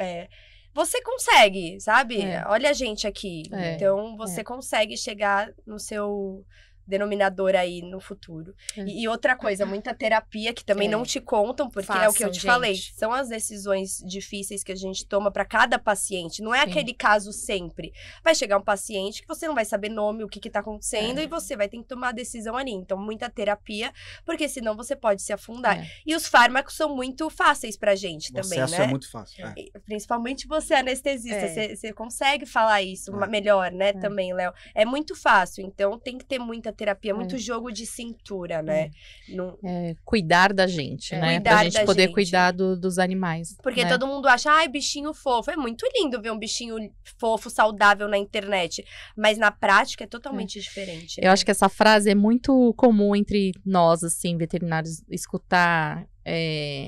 você consegue, sabe? Olha a gente aqui. Então, você consegue chegar no seu denominador aí no futuro. E outra coisa, muita terapia que também não te contam, porque é o que eu te falei. São as decisões difíceis que a gente toma para cada paciente. Não é aquele caso sempre. Vai chegar um paciente que você não vai saber nome, o que tá acontecendo, e você vai ter que tomar a decisão ali. Então, muita terapia, porque senão você pode se afundar. E os fármacos são muito fáceis pra gente também, né? O acesso é muito fácil. Principalmente você, anestesista. Você consegue falar isso melhor, né? Também, Léo. É muito fácil. Então, tem que ter muita terapia, muito jogo de cintura, né? Cuidar da gente, né? Pra gente poder cuidar dos animais. Porque todo mundo acha, bichinho fofo. É muito lindo ver um bichinho fofo, saudável na internet. Mas na prática é totalmente diferente. Eu acho que essa frase é muito comum entre nós, assim, veterinários, escutar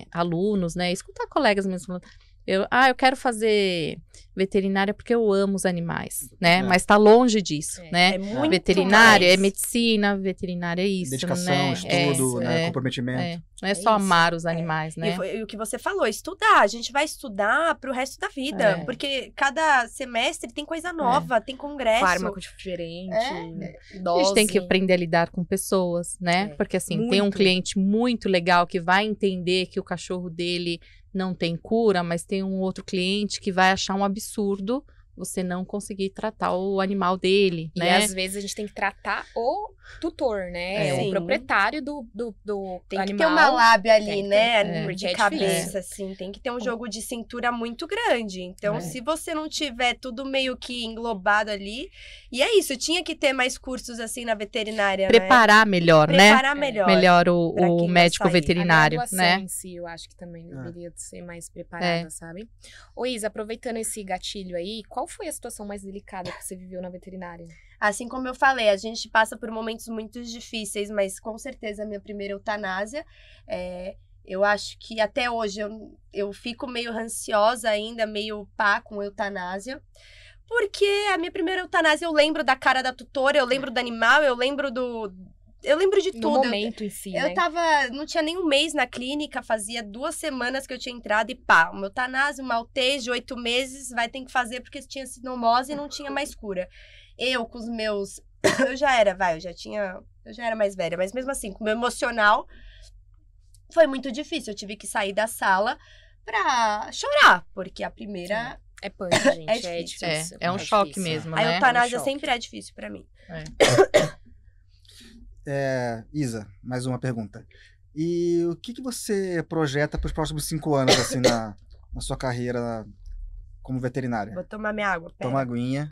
alunos, né? Escutar colegas mesmo. eu quero fazer veterinária porque eu amo os animais, né? Mas tá longe disso, né? É muito veterinária mais. é medicina, veterinária é isso, Dedicação, né? estudo, né? Comprometimento. Não é só amar os animais, né? E o que você falou, estudar. A gente vai estudar pro resto da vida. Porque cada semestre tem coisa nova, tem congresso. Fármaco diferente, A gente tem que aprender a lidar com pessoas, né? Porque assim, tem um muito. cliente muito legal que vai entender que o cachorro dele não tem cura, mas tem um outro cliente que vai achar um absurdo você não conseguir tratar o animal dele, E né? às vezes a gente tem que tratar o tutor, né? Sim. O proprietário do Tem animal. que ter uma lábia ali, Tem que né? ter, porque De é cabeça, difícil. assim. Tem que ter um jogo de cintura muito grande. Então, se você não tiver tudo meio que englobado ali... E é isso, tinha que ter mais cursos, assim, na veterinária, Preparar melhor, né? Preparar melhor. Melhor pra o quem vai médico sair. veterinário, A graduação né? em si, eu acho que também deveria ser mais preparada, sabe? Ô, Isa, aproveitando esse gatilho aí, qual foi a situação mais delicada que você viveu na veterinária? Assim como eu falei, a gente passa por momentos muito difíceis, mas com certeza a minha primeira eutanásia, eu acho que até hoje eu fico meio ansiosa ainda, meio pá com eutanásia, porque a minha primeira eutanásia eu lembro da cara da tutora, eu lembro do animal, eu lembro de tudo. No momento em si, né? Não tinha nem um mês na clínica, fazia 2 semanas que eu tinha entrado e pá, uma eutanásia, uma maltese de 8 meses, vai ter que fazer porque tinha sinomose e não tinha mais cura. Eu com os meus, eu já era mais velha, mas mesmo assim, com o meu emocional, foi muito difícil, eu tive que sair da sala pra chorar, porque a primeira... É punk, gente, É difícil. É um choque mesmo, né? A eutanásia É um choque. sempre é difícil pra mim. Isa, mais uma pergunta. E o que você projeta para os próximos 5 anos, assim, na sua carreira como veterinária? Vou tomar minha água, pera. Toma uma aguinha.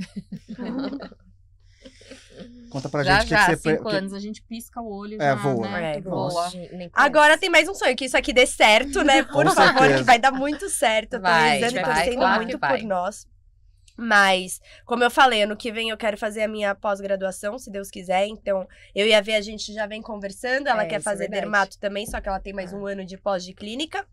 Conta pra Já, gente o que você... 5 anos, a gente pisca o olho já, voa. né? Voa. Nem Agora tem mais um sonho, que isso aqui dê certo, né? Por Com favor, certeza. que vai dar muito certo. Eu tô Vai, rezando e vai, torcendo claro muito que vai. por nós. Mas, como eu falei, ano que vem eu quero fazer a minha pós-graduação, se Deus quiser. Então, eu e a Vê, a gente já vem conversando. Ela quer isso é fazer verdade. dermato também, só que ela tem mais um ano de pós de clínica.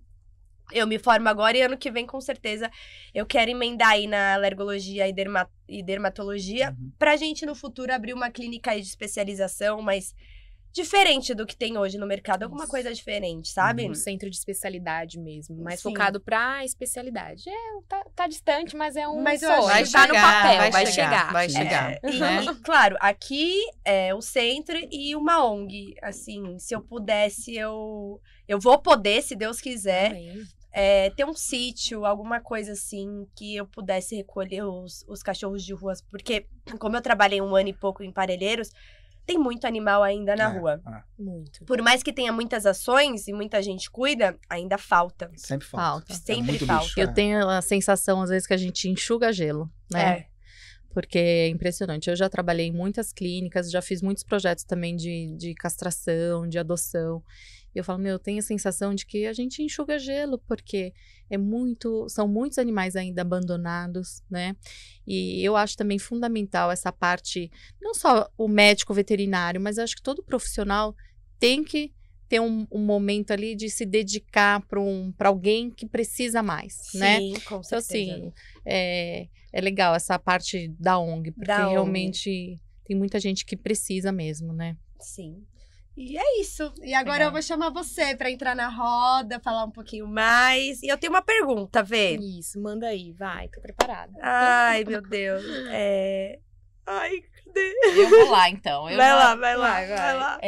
Eu me formo agora e ano que vem, com certeza, eu quero emendar aí na alergologia e dermatologia pra gente, no futuro, abrir uma clínica aí de especialização, mas diferente do que tem hoje no mercado. Alguma coisa diferente, sabe? Um centro de especialidade mesmo, mais Sim. focado pra especialidade. Tá distante, mas é um Mas eu sonho. acho que Tá no papel, vai vai chegar. chegar. E, claro, aqui é o centro e uma ONG. Assim, se eu pudesse, eu vou poder, se Deus quiser, Amém. ter um sítio, alguma coisa assim, que eu pudesse recolher os cachorros de ruas. Porque, como eu trabalhei 1 ano e pouco em Parelheiros, tem muito animal ainda na rua. Muito. Por mais que tenha muitas ações e muita gente cuida, ainda falta. Sempre falta. Sempre muito falta. bicho, Eu tenho a sensação, às vezes, que a gente enxuga gelo, né? Porque é impressionante. Eu já trabalhei em muitas clínicas, já fiz muitos projetos também de castração, de adoção. E eu falo, eu tenho a sensação de que a gente enxuga gelo, porque são muitos animais ainda abandonados, né? E eu acho também fundamental essa parte, não só o médico veterinário, mas eu acho que todo profissional tem que ter um momento ali de se dedicar para alguém que precisa mais, né? Sim, com Então, certeza. assim, é legal essa parte da ONG, porque Da ONG. realmente tem muita gente que precisa mesmo, né? Sim. E é isso. E agora Legal. eu vou chamar você pra entrar na roda, falar um pouquinho mais. E eu tenho uma pergunta, Vê. Isso, manda aí, vai, tô preparada. Ai, meu Deus. Ai, cadê? Eu vou lá, então. Vai lá.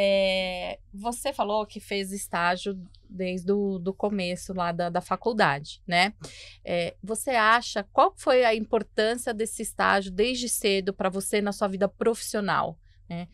Você falou que fez estágio desde o começo lá da faculdade, né? Você acha, qual foi a importância desse estágio desde cedo para você na sua vida profissional? Né?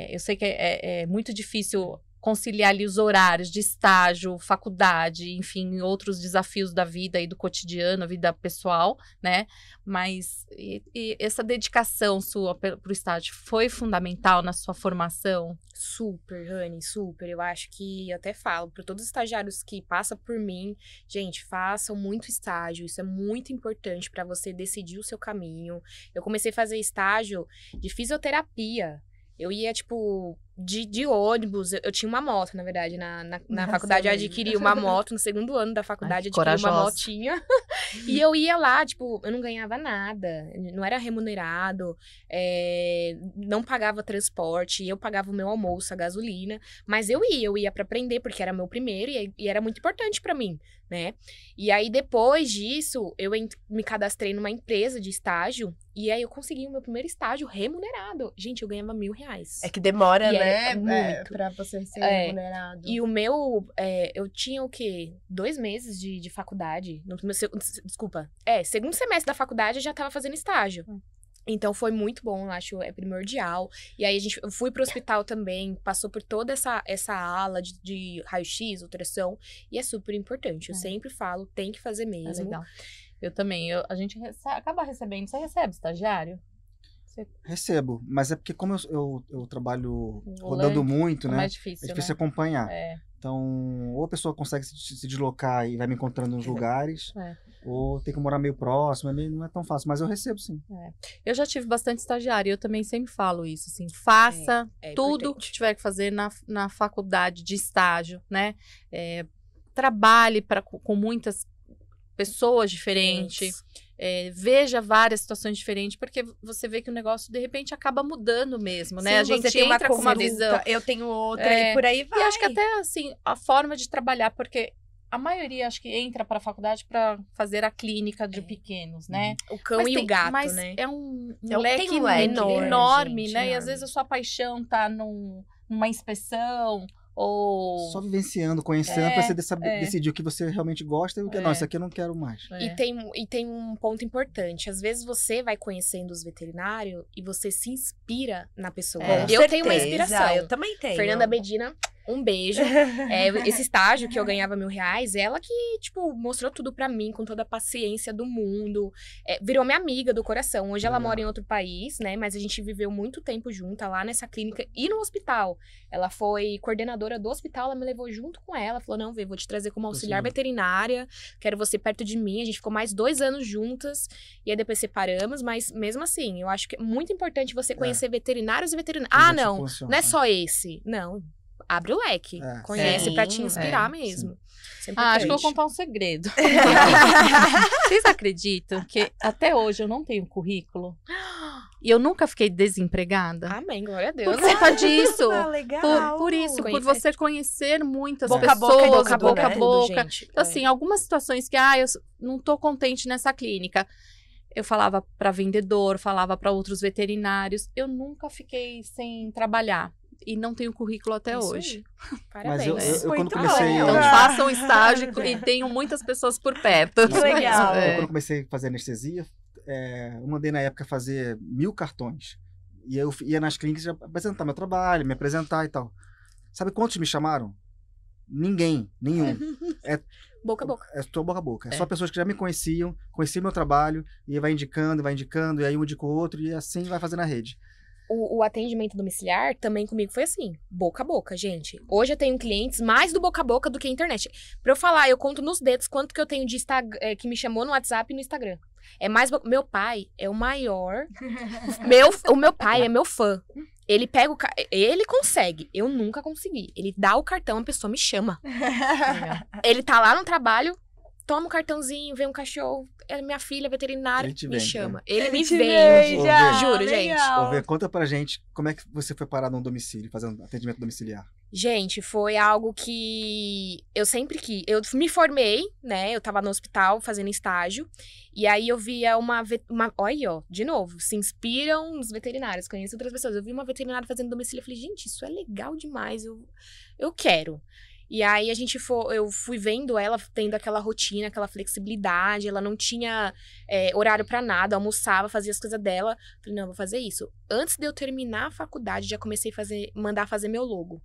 Eu sei que é muito difícil conciliar ali os horários de estágio, faculdade, enfim, outros desafios da vida e do cotidiano, a vida pessoal, né? Mas e essa dedicação sua para o estágio foi fundamental na sua formação? Super, Rani, super. Eu acho que eu até falo para todos os estagiários que passam por mim, gente, façam muito estágio. Isso é muito importante para você decidir o seu caminho. Eu comecei a fazer estágio de fisioterapia. Eu ia, de ônibus. Eu tinha uma moto, na verdade, na faculdade. Eu adquiri uma moto no segundo ano da faculdade. Eu adquiri uma motinha. E eu ia lá, tipo, eu não ganhava nada. Não era remunerado. Não pagava transporte. Eu pagava o meu almoço, a gasolina. Mas eu ia pra aprender, porque era meu primeiro. E era muito importante pra mim, né? E aí, depois disso, eu me cadastrei numa empresa de estágio. E aí, eu consegui o meu primeiro estágio remunerado. Gente, eu ganhava R$1.000. É que demora, né? Muito. Pra você ser remunerado. E o meu, eu tinha o quê? 2 meses de faculdade. No meu, segundo semestre da faculdade, eu já tava fazendo estágio. Então, foi muito bom, eu acho, é primordial. E aí, eu fui pro hospital também, passou por toda essa ala de raio-x, ultrassom, e é super importante. Eu sempre falo, tem que fazer mesmo. Legal. Eu também, a gente acaba recebendo. Você recebe estagiário? Recebo, mas é porque como eu trabalho rodando muito, né? Mais difícil, é difícil acompanhar. É. Então, ou a pessoa consegue se deslocar e vai me encontrando nos lugares, ou tem que morar meio próximo, não é tão fácil, mas eu recebo sim. Eu já tive bastante estagiário e eu também sempre falo isso, assim, faça tudo que tiver que fazer na faculdade de estágio, né? Trabalhe com muitas pessoas diferentes, veja várias situações diferentes, porque você vê que o negócio, de repente, acaba mudando mesmo, né? Sim, a gente entra com uma visão. Eu tenho outra e por aí vai. E acho que até, assim, a forma de trabalhar, porque a maioria, acho que entra para a faculdade para fazer a clínica de pequenos, né? O cão e o gato, mas né? é um leque enorme, gente, né? enorme. E às vezes a sua paixão tá numa inspeção, ou... Só vivenciando, conhecendo, pra você decidir o que você realmente gosta e o que não, isso aqui eu não quero mais. E tem um ponto importante. Às vezes você vai conhecendo os veterinários e você se inspira na pessoa. Eu tenho uma inspiração. Eu também tenho. Fernanda Medina, um beijo. Esse estágio que eu ganhava R$1.000, ela que, tipo, mostrou tudo pra mim, com toda a paciência do mundo. Virou minha amiga do coração. Hoje ela mora em outro país, né? Mas a gente viveu muito tempo junta lá nessa clínica e no hospital. Ela foi coordenadora do hospital, ela me levou junto com ela. Falou, não, vou te trazer como auxiliar veterinária. Quero você perto de mim. A gente ficou mais 2 anos juntas. E aí depois separamos. Mas mesmo assim, eu acho que é muito importante você conhecer veterinários e veterinários. Não é só esse. Não. Abre o leque. Conhece pra te inspirar mesmo. Acho que eu vou contar um segredo. Vocês acreditam que até hoje eu não tenho currículo? E eu nunca fiquei desempregada? Amém, glória a Deus. Por conta disso. Legal. Por isso, por você conhecer muitas boca pessoas, boca a boca. Então, assim, algumas situações que, eu não tô contente nessa clínica. Eu falava para vendedor, falava para outros veterinários. Eu nunca fiquei sem trabalhar. E não tenho currículo até hoje. Parabéns. Mas eu quando comecei... Então façam estágio e tenham muitas pessoas por perto. Que legal. Eu quando comecei a fazer anestesia, eu mandei na época fazer 1.000 cartões. E eu ia nas clínicas apresentar meu trabalho, me apresentar e tal. Sabe quantos me chamaram? Ninguém, nenhum. Boca a boca. É só boca a boca. É só pessoas que já me conheciam meu trabalho, e vai indicando, e aí um indica o outro, e assim vai fazendo a rede. O atendimento domiciliar também comigo foi assim, boca a boca, gente. Hoje eu tenho clientes mais do boca a boca do que a internet. Pra eu falar, eu conto nos dedos quanto que eu tenho de Instagram, que me chamou no WhatsApp e no Instagram. Meu pai é o maior. O meu pai é meu fã. Ele pega ele consegue, eu nunca consegui. Ele dá o cartão, a pessoa me chama. Ele tá lá no trabalho, toma o cartãozinho, vem um cachorro. Minha filha veterinária me chama. Ele me vende. Juro, gente. Conta pra gente como é que você foi parar num domicílio, fazendo atendimento domiciliar. Gente, foi algo que eu sempre quis. Eu me formei, né? Eu tava no hospital fazendo estágio. E aí eu via olha, ó, de novo, se inspiram nos veterinários, conheço outras pessoas. Eu vi uma veterinária fazendo domicílio. Eu falei, gente, isso é legal demais. Eu quero. E aí eu fui vendo ela tendo aquela rotina, aquela flexibilidade, ela não tinha horário pra nada, almoçava, fazia as coisas dela. Falei, não, eu vou fazer isso. Antes de eu terminar a faculdade, já comecei a mandar fazer meu logo.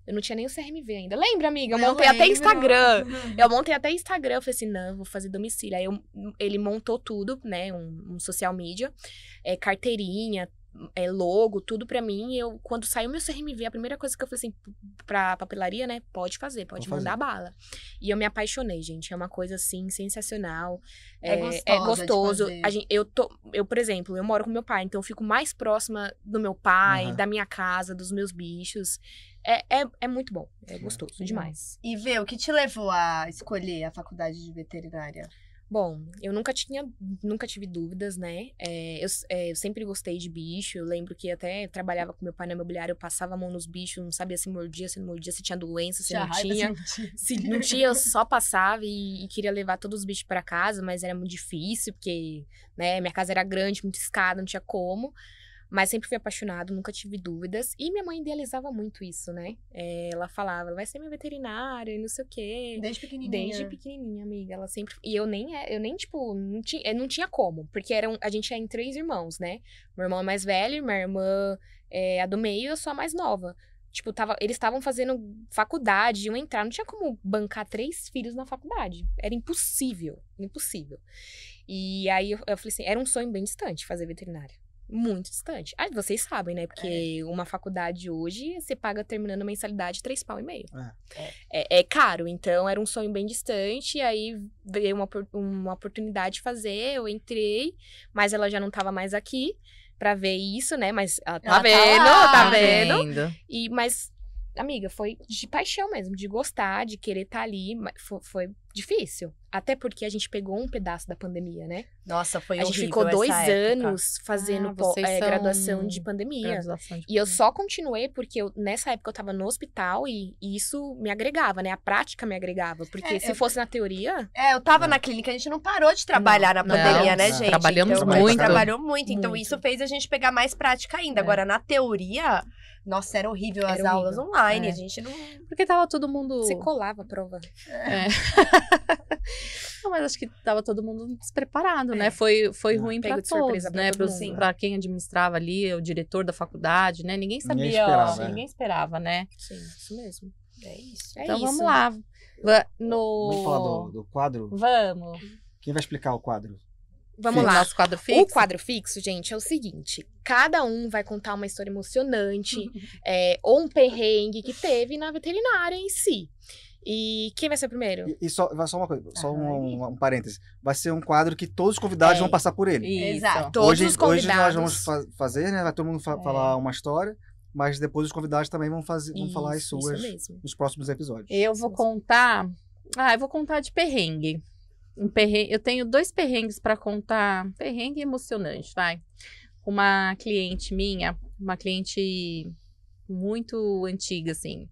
Eu não tinha nem o CRMV ainda. Lembra, amiga? Eu montei até Instagram. Eu falei assim, não, eu vou fazer domicílio. Aí ele montou tudo, né, um social media, carteirinha, logo, tudo pra mim. Quando saiu meu CRMV, a primeira coisa que eu falei assim, pra papelaria, né? Pode fazer, pode mandar bala. E eu me apaixonei, gente. É uma coisa, assim, sensacional. É gostoso. Eu, por exemplo, eu moro com meu pai, então eu fico mais próxima do meu pai, da minha casa, dos meus bichos. É muito bom, é gostoso demais. E Vê, o que te levou a escolher a faculdade de veterinária? Bom, eu nunca tive dúvidas, né? Eu sempre gostei de bicho. Eu lembro que até trabalhava com meu pai na imobiliária, eu passava a mão nos bichos, não sabia se mordia, se não mordia, se tinha doença, se não tinha. Se não tinha, eu só passava e queria levar todos os bichos para casa, mas era muito difícil, porque, né, minha casa era grande, muita escada, não tinha como. Mas sempre fui apaixonado, nunca tive dúvidas. E minha mãe idealizava muito isso, né? Ela falava, vai ser minha veterinária e não sei o quê. Desde pequenininha. Desde pequenininha, amiga. Ela sempre... E eu nem tipo, não tinha como. Porque a gente é em 3 irmãos, né? Meu irmão é mais velho, minha irmã é a do meio e eu sou a mais nova. Tipo, eles estavam fazendo faculdade, iam entrar. Não tinha como bancar 3 filhos na faculdade. Era impossível. Impossível. E aí eu falei assim, era um sonho bem distante fazer veterinária. Muito distante. Vocês sabem, né? Porque uma faculdade hoje, você paga terminando a mensalidade R$3,5 pau. É caro. Então, era um sonho bem distante. E aí, veio uma oportunidade de fazer. Eu entrei, mas ela já não tava mais aqui pra ver isso, né? Mas ela tá vendo. Mas, amiga, foi de paixão mesmo. De gostar, de querer estar ali. Foi difícil. Até porque a gente pegou um pedaço da pandemia, né? Nossa, foi horrível. A gente ficou 2 anos fazendo graduação de pandemia. E eu só continuei porque nessa época eu tava no hospital e isso me agregava, né? A prática me agregava. Porque se fosse na teoria... eu tava na clínica, a gente não parou de trabalhar na pandemia, né, gente? Trabalhamos muito. A gente trabalhou muito, então isso fez a gente pegar mais prática ainda. Agora, na teoria... Nossa, era horrível as aulas online, a gente não... Porque tava todo mundo... Você colava a prova. Não, mas acho que tava todo mundo despreparado, né? Foi ruim pra todos, né? Pra quem administrava ali, o diretor da faculdade, né? Ninguém sabia, ninguém esperava, né? Sim, isso mesmo. É isso. Então vamos lá. Vamos falar do quadro? Vamos. Quem vai explicar o quadro? Vamos lá. Nosso quadro fixo? O quadro fixo, gente, é o seguinte. Cada um vai contar uma história emocionante ou um perrengue que teve na veterinária em si. E quem vai ser o primeiro? Só uma coisa, só um parêntese. Vai ser um quadro que todos os convidados vão passar por ele. Exato. Todos os convidados. Hoje nós vamos fazer, né? Vai todo mundo falar uma história. Mas depois os convidados também vão falar as suas nos próximos episódios. Eu vou contar... eu vou contar de perrengue. Eu tenho 2 perrengues para contar. Perrengue emocionante, vai. Uma cliente minha, uma cliente muito antiga, assim,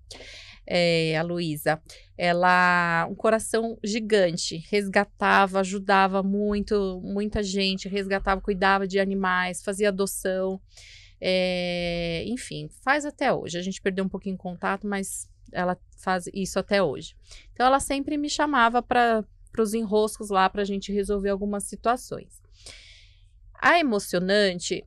a Luísa. Ela, um coração gigante, resgatava, ajudava muita gente, resgatava, cuidava de animais, fazia adoção. Enfim, faz até hoje. A gente perdeu um pouquinho o contato, mas ela faz isso até hoje. Então, ela sempre me chamava para os enroscos lá pra gente resolver algumas situações. A emocionante,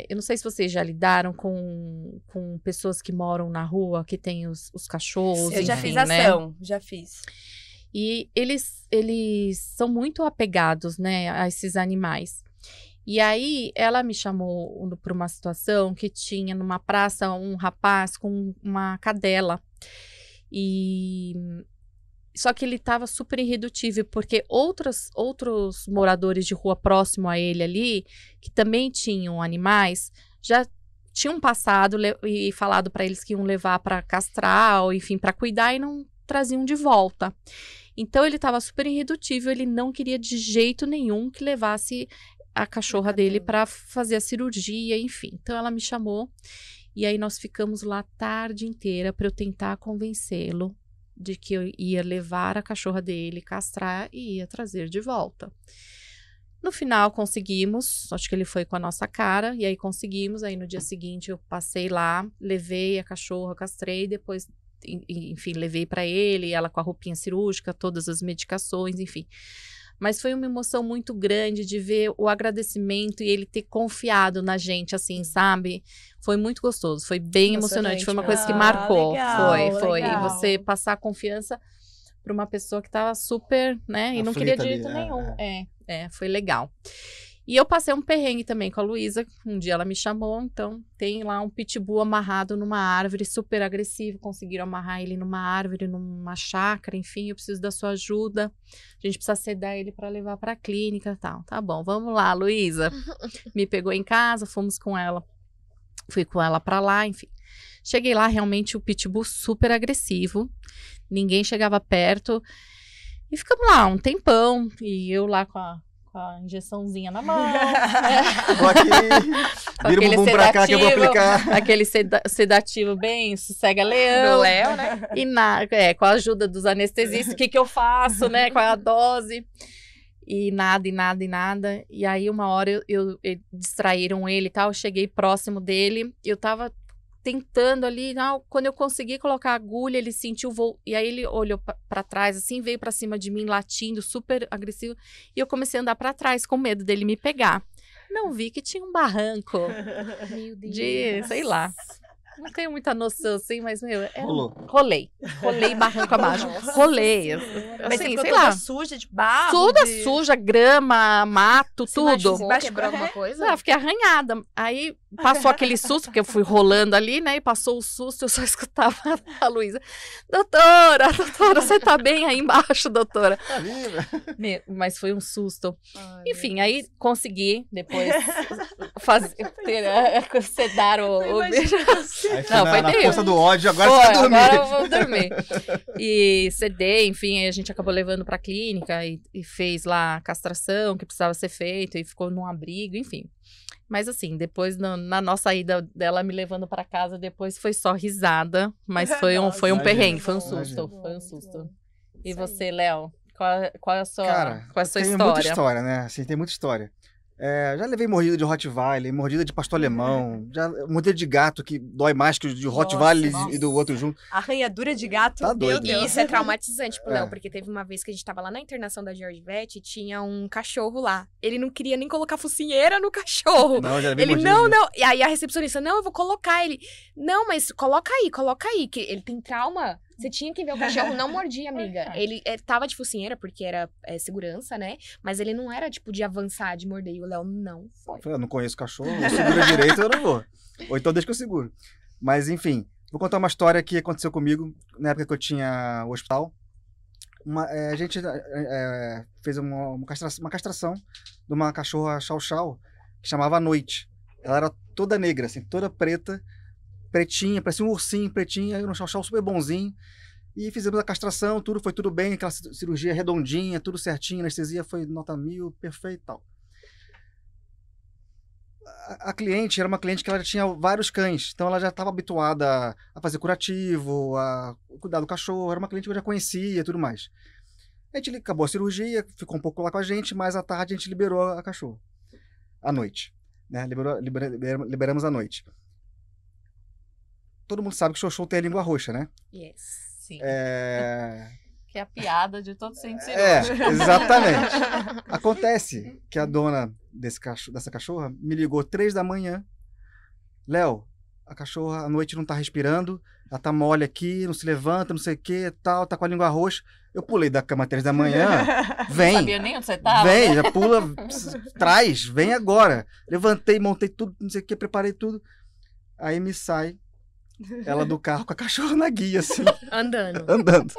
eu não sei se vocês já lidaram com pessoas que moram na rua, que tem os cachorros, eu já fiz ação, já fiz. E eles são muito apegados, né, a esses animais. E aí, ela me chamou para uma situação que tinha numa praça um rapaz com uma cadela. Só que ele estava super irredutível, porque outros moradores de rua próximo a ele ali, que também tinham animais, já tinham passado e falado para eles que iam levar para castrar, ou enfim, para cuidar, e não traziam de volta. Então, ele estava super irredutível, ele não queria de jeito nenhum que levasse a cachorra dele para fazer a cirurgia, enfim. Então, ela me chamou, e aí nós ficamos lá a tarde inteira para eu tentar convencê-lo de que eu ia levar a cachorra dele, castrar e ia trazer de volta. No final, conseguimos, acho que ele foi com a nossa cara, e aí conseguimos, aí no dia seguinte eu passei lá, levei a cachorra, castrei, depois, enfim, levei para ele, ela com a roupinha cirúrgica, todas as medicações, enfim. Mas foi uma emoção muito grande de ver o agradecimento e ele ter confiado na gente, assim, sabe? Foi muito gostoso, foi bem emocionante, foi uma coisa que marcou. Legal, foi. Legal. E você passar a confiança para uma pessoa que estava super, né? E não queria de jeito nenhum. Foi legal. E eu passei um perrengue também com a Luísa. Um dia ela me chamou, então tem lá um pitbull amarrado numa árvore, super agressivo. Conseguiram amarrar ele numa árvore, numa chácara, enfim, eu preciso da sua ajuda. A gente precisa sedar ele para levar para a clínica e tal. Tá bom, vamos lá, Luísa. Me pegou em casa, fomos com ela. Fui com ela para lá, enfim. Cheguei lá, realmente o pitbull super agressivo. Ninguém chegava perto. E ficamos lá um tempão. E eu lá com a injeçãozinha na mão. Vira o bumbum pra cá que eu vou aplicar. Aquele sedativo bem sossega-leão. Do Léo, né? E com a ajuda dos anestesistas, o que eu faço, né? Qual é a dose? E nada. E aí, uma hora, distraíram ele e tal. Eu cheguei próximo dele. Eu tava tentando ali, quando eu consegui colocar a agulha, ele sentiu e aí ele olhou para trás, assim, veio para cima de mim, latindo, super agressivo, e eu comecei a andar para trás, com medo dele me pegar. Não vi que tinha um barranco de, sei lá, não tenho muita noção, assim, mas, rolei barranco abaixo, rolei, mas assim, você sei toda lá. suja, de barro? Toda suja, grama, mato, tudo. Quebrou alguma coisa? Fiquei arranhada. Aí passou aquele susto, porque eu fui rolando ali, né? E passou o susto, eu só escutava a Luísa. Doutora, você tá bem aí embaixo, doutora? Tá viva? Mas foi um susto. Ai, enfim, aí consegui depois sedar o bicho. Não, foi na força do ódio, agora você vai dormir. Agora eu vou dormir. E sedei, enfim, aí a gente acabou levando pra clínica e fez lá a castração que precisava ser feito e ficou num abrigo, enfim. Mas assim, depois na nossa ida dela me levando pra casa, depois foi só risada, mas foi um perrengue, foi um susto, E você, Léo, qual é a sua, Cara, qual é a sua tem história? Muita história, né? Assim, tem muita história. Já levei mordida de Rottweiler, mordida de pastor alemão, mordida de gato que dói mais que o de Rottweiler e do outro junto. Arranhadura de gato, tá doido. E isso é traumatizante pro Léo, porque teve uma vez que a gente tava lá na internação da George Vet e tinha um cachorro lá. Ele não queria nem colocar focinheira no cachorro. Não, já levei ele, mordida. não. E aí a recepcionista, não, eu vou colocar ele. Não, mas coloca aí, que ele tem trauma. Você tinha que ver o cachorro, não mordia, amiga. Ele tava de focinheira, porque era segurança, né? Mas ele não era, tipo, de avançar, de morder. E o Léo não foi. Eu não conheço cachorro, eu seguro direito, eu não vou. Ou então deixa que eu seguro. Mas, vou contar uma história que aconteceu comigo na época que eu tinha o hospital. A gente fez uma castração de uma cachorra chow-chow que chamava Noite. Ela era toda negra, assim, toda preta. Pretinha, parecia um ursinho pretinha, era um chow-chow super bonzinho. E fizemos a castração, foi tudo bem, aquela cirurgia redondinha, tudo certinho, anestesia foi nota 1000, perfeito e tal. A cliente era uma cliente que ela já tinha vários cães, então ela já estava habituada a fazer curativo, a cuidar do cachorro, era uma cliente que eu já conhecia e tudo mais. A gente acabou a cirurgia, ficou um pouco lá com a gente, mas à tarde a gente liberou a cachorra, à noite, né? Liberamos à noite. Todo mundo sabe que o show tem a língua roxa, né? Yes. Sim. Que é a piada de todo sentido. Exatamente. Acontece que a dona dessa cachorra me ligou 3 da manhã. Léo, a cachorra à noite não tá respirando, ela tá mole aqui, não se levanta, não sei o que, tal, tá com a língua roxa. Eu pulei da cama 3 da manhã, vem. Não sabia nem onde você tava. Vem, já pula, traz, vem agora. Levantei, montei tudo, não sei o que, preparei tudo. Aí me sai ela do carro com a cachorra na guia, assim. Andando.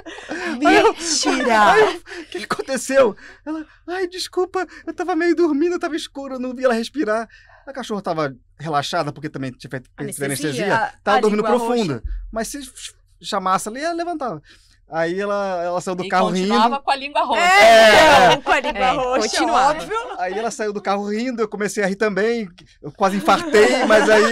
Mentira! O que aconteceu? Ela, desculpa, eu tava meio dormindo, tava escuro, eu não vi ela respirar. A cachorra tava relaxada, porque também tinha feito anestesia. Tava dormindo profunda. Mas se chamasse ali, ela levantava. Aí ela saiu do carro rindo. Continuava com a língua roxa. Com a língua roxa, continuava. óbvio. Aí ela saiu do carro rindo, eu comecei a rir também. Eu quase infartei, mas aí...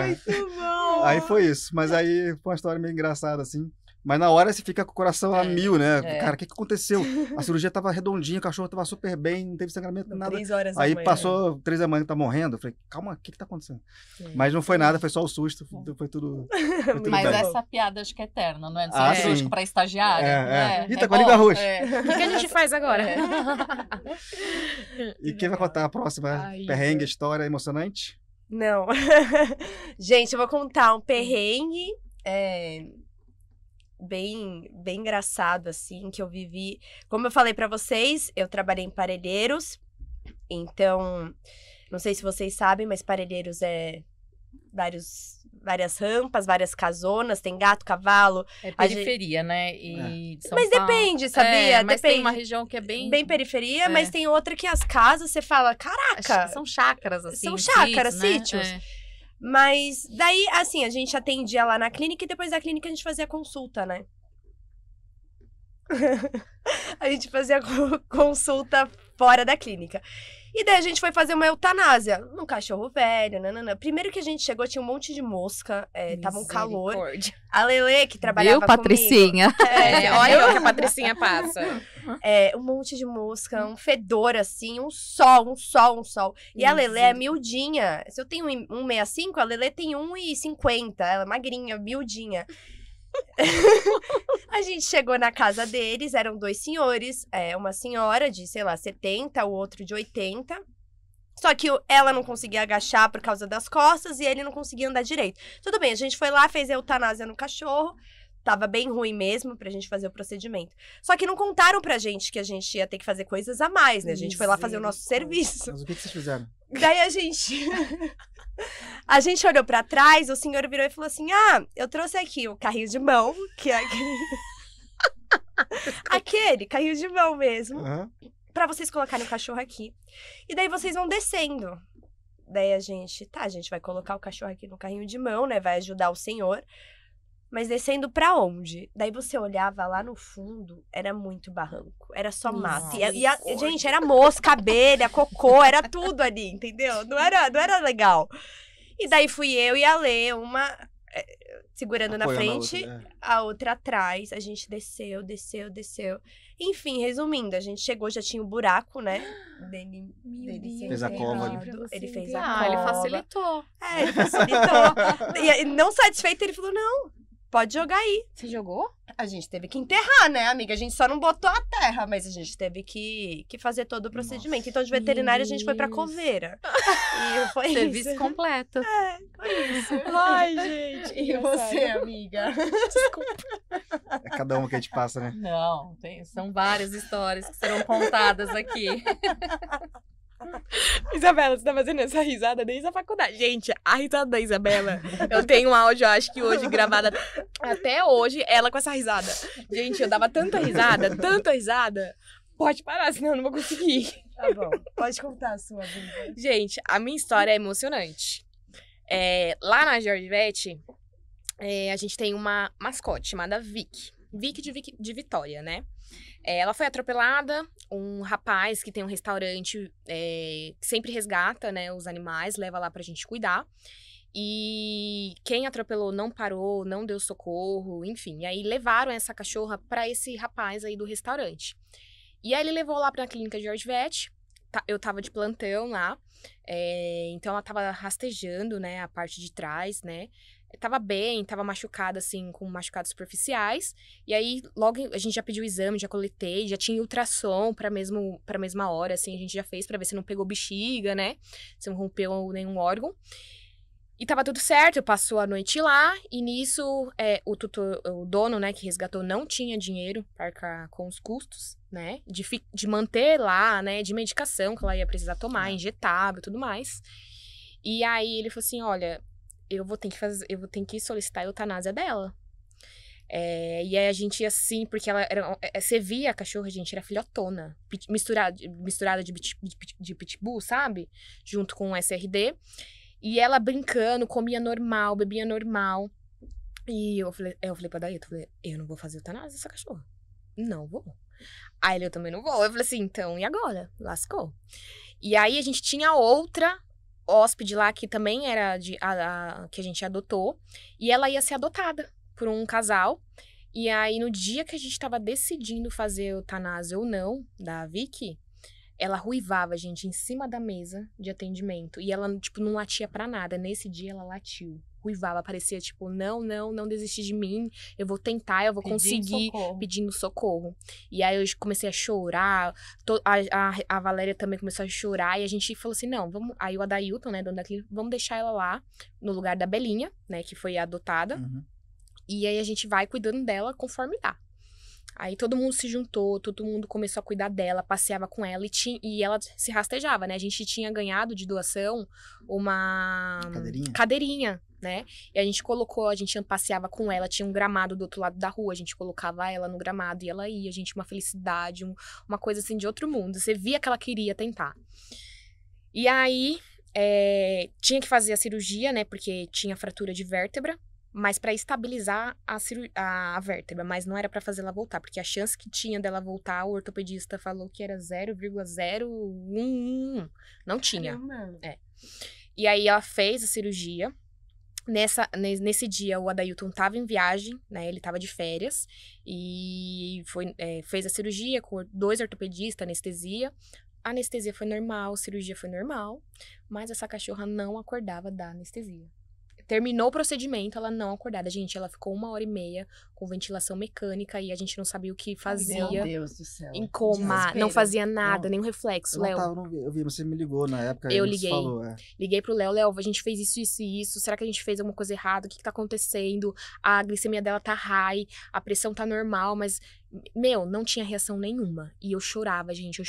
Muito bom. Aí foi isso. Mas aí foi uma história meio engraçada, assim. Mas na hora você fica com o coração a 1000, né? Cara, o que aconteceu? A cirurgia tava redondinha, o cachorro tava super bem, não teve sangramento, nada. 3 horas aí da manhã. passou 3 da manhã, tá morrendo. Eu falei, calma, o que tá acontecendo? Mas não foi nada, foi só o susto, foi tudo Mas bem. essa piada acho que é eterna, não é? De cirúrgico pra estagiário. Rita, com a língua roxa. O que a gente faz agora? E quem vai contar a próxima perrengue, história emocionante? Não. Gente, eu vou contar um perrengue bem engraçado, assim, que eu vivi. Como eu falei pra vocês, eu trabalhei em Parelheiros Então, não sei se vocês sabem, mas Parelheiros é várias rampas, várias casonas, tem gato, cavalo. É periferia, né? E de São mas Paulo. depende, sabia? Mas depende. tem uma região que é bem periferia, mas tem outra que as casas, você fala, caraca. São chácaras, assim. São chácaras, sítios. sítios. Mas daí, assim, a gente atendia lá na clínica e depois da clínica a gente fazia consulta, né? A gente fazia consulta fora da clínica. E daí a gente foi fazer uma eutanásia num cachorro velho, nanana. Primeiro que a gente chegou, tinha um monte de mosca, tava um calor. A Lelê, que trabalhava Viu, Patricinha? Comigo, olha o que a Patricinha passa. Um monte de mosca, um fedor assim, um sol. E a Lelê é miudinha. Se eu tenho 1,65, a Lelê tem 1,50. Ela é magrinha, miudinha. A gente chegou na casa deles, eram 2 senhores, uma senhora de, sei lá, 70, o outro de 80. Só que ela não conseguia agachar por causa das costas e ele não conseguia andar direito. Tudo bem, a gente foi lá, fez a eutanásia no cachorro. Tava bem ruim mesmo pra gente fazer o procedimento. Só que não contaram pra gente que a gente ia ter que fazer coisas a mais, né? A gente foi lá fazer o nosso serviço. Mas o que vocês fizeram? Daí a gente olhou pra trás, o senhor virou e falou assim, eu trouxe aqui o carrinho de mão, que é aquele carrinho de mão mesmo, pra vocês colocarem o cachorro aqui. E daí vocês vão descendo. Daí a gente vai colocar o cachorro aqui no carrinho de mão, né? Vai ajudar o senhor. Mas descendo pra onde? Daí você olhava lá no fundo, era muito barranco. Era só mato. Gente, era mosca, abelha, cocô, era tudo ali, entendeu? Não era legal. E daí fui eu e a Lê, uma segurando na frente, a outra atrás. A gente desceu. Enfim, resumindo, a gente chegou, já tinha um buraco, né? Fez a cova ali. Ele fez a cova. Ele facilitou. Ele facilitou. E não satisfeito, ele falou, não. Pode jogar aí. Você jogou? A gente teve que enterrar, né, amiga? A gente só não botou a terra, mas a gente teve que fazer todo o procedimento. Nossa, então, de veterinária, a gente foi pra coveira. E foi serviço completo. Foi isso. Ai, gente. E você, amiga? Desculpa. É cada uma que a gente passa, né? Não, são várias histórias que serão contadas aqui. Isabela, você tá fazendo essa risada desde a faculdade. Gente, a risada da Isabela, eu tenho um áudio, acho que hoje, gravada até hoje, ela com essa risada. Gente, eu dava tanta risada. Pode parar, senão eu não vou conseguir. Tá bom, pode contar a sua vida. Gente, a minha história é emocionante. Lá na Georgette, a gente tem uma mascote chamada Vicky. Vicky de Vitória, né? Ela foi atropelada, um rapaz que tem um restaurante que sempre resgata, né, os animais, leva lá pra gente cuidar. E quem atropelou não parou, não deu socorro, enfim. E aí levaram essa cachorra pra esse rapaz aí do restaurante. E aí ele levou lá pra clínica George Vet. Eu tava de plantão lá, então ela tava rastejando, né, a parte de trás, né. Tava bem, tava machucada, assim, com machucados superficiais. E aí, logo, a gente já pediu o exame, já coletei, já tinha ultrassom pra mesma hora, assim, a gente já fez pra ver se não pegou bexiga, né? Se não rompeu nenhum órgão. E tava tudo certo, passou a noite lá, e nisso, o dono, né, que resgatou, não tinha dinheiro para arcar com os custos, né? De manter lá, né, de medicação que ela ia precisar tomar, injetável e tudo mais. E aí, ele falou assim, olha... eu vou ter que solicitar a eutanásia dela. E aí a gente ia assim, porque ela era... você via a cachorra, gente, era filhotona. Misturada de pitbull, sabe? Junto com o SRD. E ela brincando, comia normal, bebia normal. E eu falei pra Daí, eu não vou fazer eutanásia dessa cachorra. Não vou. Aí eu também não vou. Eu falei assim, então, e agora? Lascou. E aí a gente tinha outra hóspede lá, que também era que a gente adotou, e ela ia ser adotada por um casal. E aí, no dia que a gente tava decidindo fazer eutanásia ou não, da Vicky, ela ruivava, gente, em cima da mesa de atendimento. E ela, tipo, não latia pra nada. Nesse dia, ela latiu. Ruivava, parecia, tipo, não desistir de mim. Eu vou tentar, eu vou conseguir. Pedindo socorro. E aí, eu comecei a chorar. A Valéria também começou a chorar. E a gente falou assim, não, vamos... Aí o Adailton, né, dono da clínica, vamos deixar ela lá, no lugar da Belinha, né, que foi adotada. Uhum. E aí, a gente vai cuidando dela conforme dá. Aí todo mundo se juntou, todo mundo começou a cuidar dela, passeava com ela e ela se rastejava, né? A gente tinha ganhado de doação uma cadeirinha, né? E a gente passeava com ela, tinha um gramado do outro lado da rua, a gente colocava ela no gramado e ela ia, a gente, uma felicidade, uma coisa assim de outro mundo. Você via que ela queria tentar. E aí, tinha que fazer a cirurgia, né? Porque tinha fratura de vértebra. Mas para estabilizar a vértebra, mas não era para fazer ela voltar, porque a chance que tinha dela voltar, o ortopedista falou que era 0,011. Não tinha. E aí ela fez a cirurgia. Nesse dia, o Adailton tava em viagem, né? Ele tava de férias. E fez a cirurgia com 2 ortopedistas, anestesia. A anestesia foi normal, a cirurgia foi normal. Mas essa cachorra não acordava da anestesia. Terminou o procedimento, ela não acordada. Gente, ela ficou 1h30 com ventilação mecânica e a gente não sabia o que fazia. Meu Deus do céu. Em coma, desespero. Não fazia nada, nenhum reflexo, Léo. Eu vi, você me ligou na época. Eu liguei. Liguei pro Léo, a gente fez isso, isso e isso. Será que a gente fez alguma coisa errada? O que tá acontecendo? A glicemia dela tá high, a pressão tá normal, mas... não tinha reação nenhuma. E eu chorava, gente,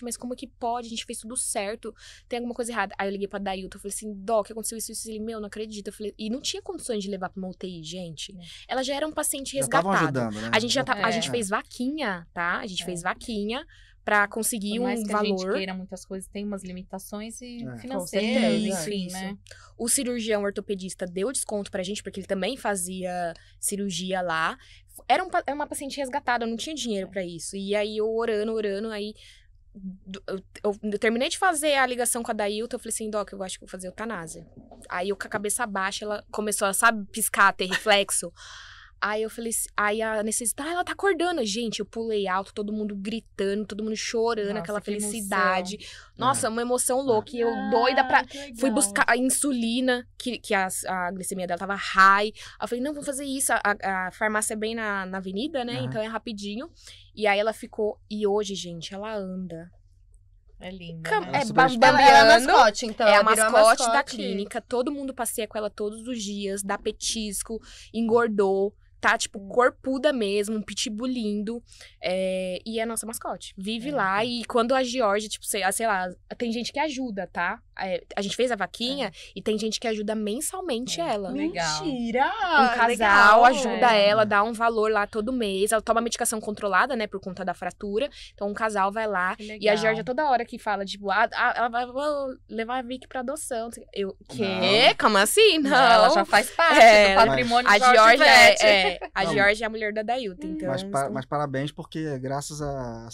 mas como é que pode? A gente fez tudo certo, tem alguma coisa errada. Aí eu liguei pra Dailton, eu falei assim, Dó, que aconteceu isso? Ele, não acredito. Eu falei, e não tinha condições de levar pra uma UTI, gente. Ela já era um paciente resgatado. Ajudando, né? A gente a gente fez vaquinha, tá? A gente fez vaquinha pra conseguir um valor. A gente queira muitas coisas, tem umas limitações financeiras, enfim, né? O cirurgião ortopedista deu desconto pra gente, porque ele também fazia cirurgia lá. Era uma paciente resgatada, eu não tinha dinheiro pra isso. E aí, eu orando, aí... Eu terminei de fazer a ligação com a Dailton, eu falei assim, Doc, eu acho que vou fazer eutanásia. Aí, eu com a cabeça baixa, ela começou a, piscar, ter reflexo. Aí eu falei, aí a anestesista, ela tá acordando. Gente, eu pulei alto, todo mundo gritando, todo mundo chorando, nossa, aquela felicidade. Emoção. Nossa, uma emoção louca. E eu doida pra... Fui buscar a insulina, que a glicemia dela tava high. Eu falei, não, vamos fazer isso. A farmácia é bem na avenida, né? Então é rapidinho. E aí ela ficou... E hoje, gente, ela anda... É linda. Bambeando. Ela é a mascote, então. É a mascote da clínica. Todo mundo passeia com ela todos os dias, dá petisco, engordou. Tá, tipo, corpuda mesmo, um pitbull lindo. E é a nossa mascote. Vive lá. E quando a Georgia, tipo, sei lá, tem gente que ajuda, tá? A gente fez a vaquinha e tem gente que ajuda mensalmente ela. Legal. Mentira! Um casal ajuda ela, dá um valor lá todo mês. Ela toma medicação controlada, né, por conta da fratura. Então, um casal vai lá. E a Georgia toda hora que fala, tipo, ela vai levar a Vicky pra adoção. Eu, quê? Como assim? Não. Ela já faz parte do patrimônio a Georgia a Georgia é a mulher da Dailton, então... Mas parabéns, porque graças a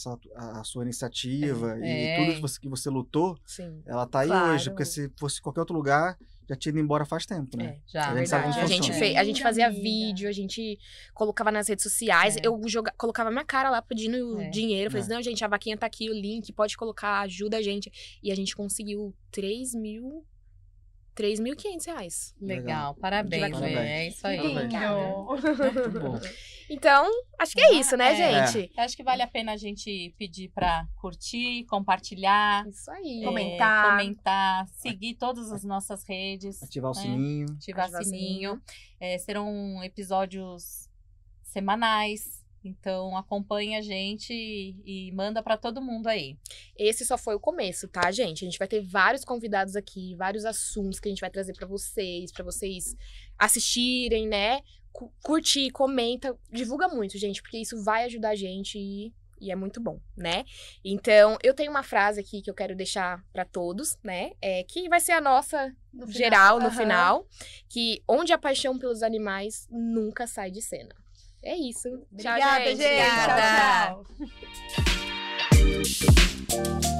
sua iniciativa e tudo que você lutou, sim, ela tá aí hoje. Porque se fosse qualquer outro lugar, já tinha ido embora faz tempo, né? Já, a gente fazia vídeo, a gente colocava nas redes sociais, eu colocava minha cara lá pedindo dinheiro. Falei assim, não, gente, a vaquinha tá aqui, o link, pode colocar, ajuda a gente. E a gente conseguiu R$3.500. Legal, parabéns, é isso aí. Muito bom. Então, acho que é isso, né, gente? Acho que vale a pena a gente pedir pra curtir, compartilhar. Isso aí. Comentar, seguir todas as nossas redes. Ativar o sininho. Ativar o sininho. Serão episódios semanais. Então, acompanha a gente e manda pra todo mundo aí. Esse só foi o começo, tá, gente? A gente vai ter vários convidados aqui, vários assuntos que a gente vai trazer pra vocês assistirem, né? Curtir, comenta, divulga muito, gente, porque isso vai ajudar a gente e é muito bom, né? Então, eu tenho uma frase aqui que eu quero deixar pra todos, né? Que vai ser a nossa geral no final, que onde a paixão pelos animais nunca sai de cena. É isso. Obrigada, Tchau, gente. Tchau.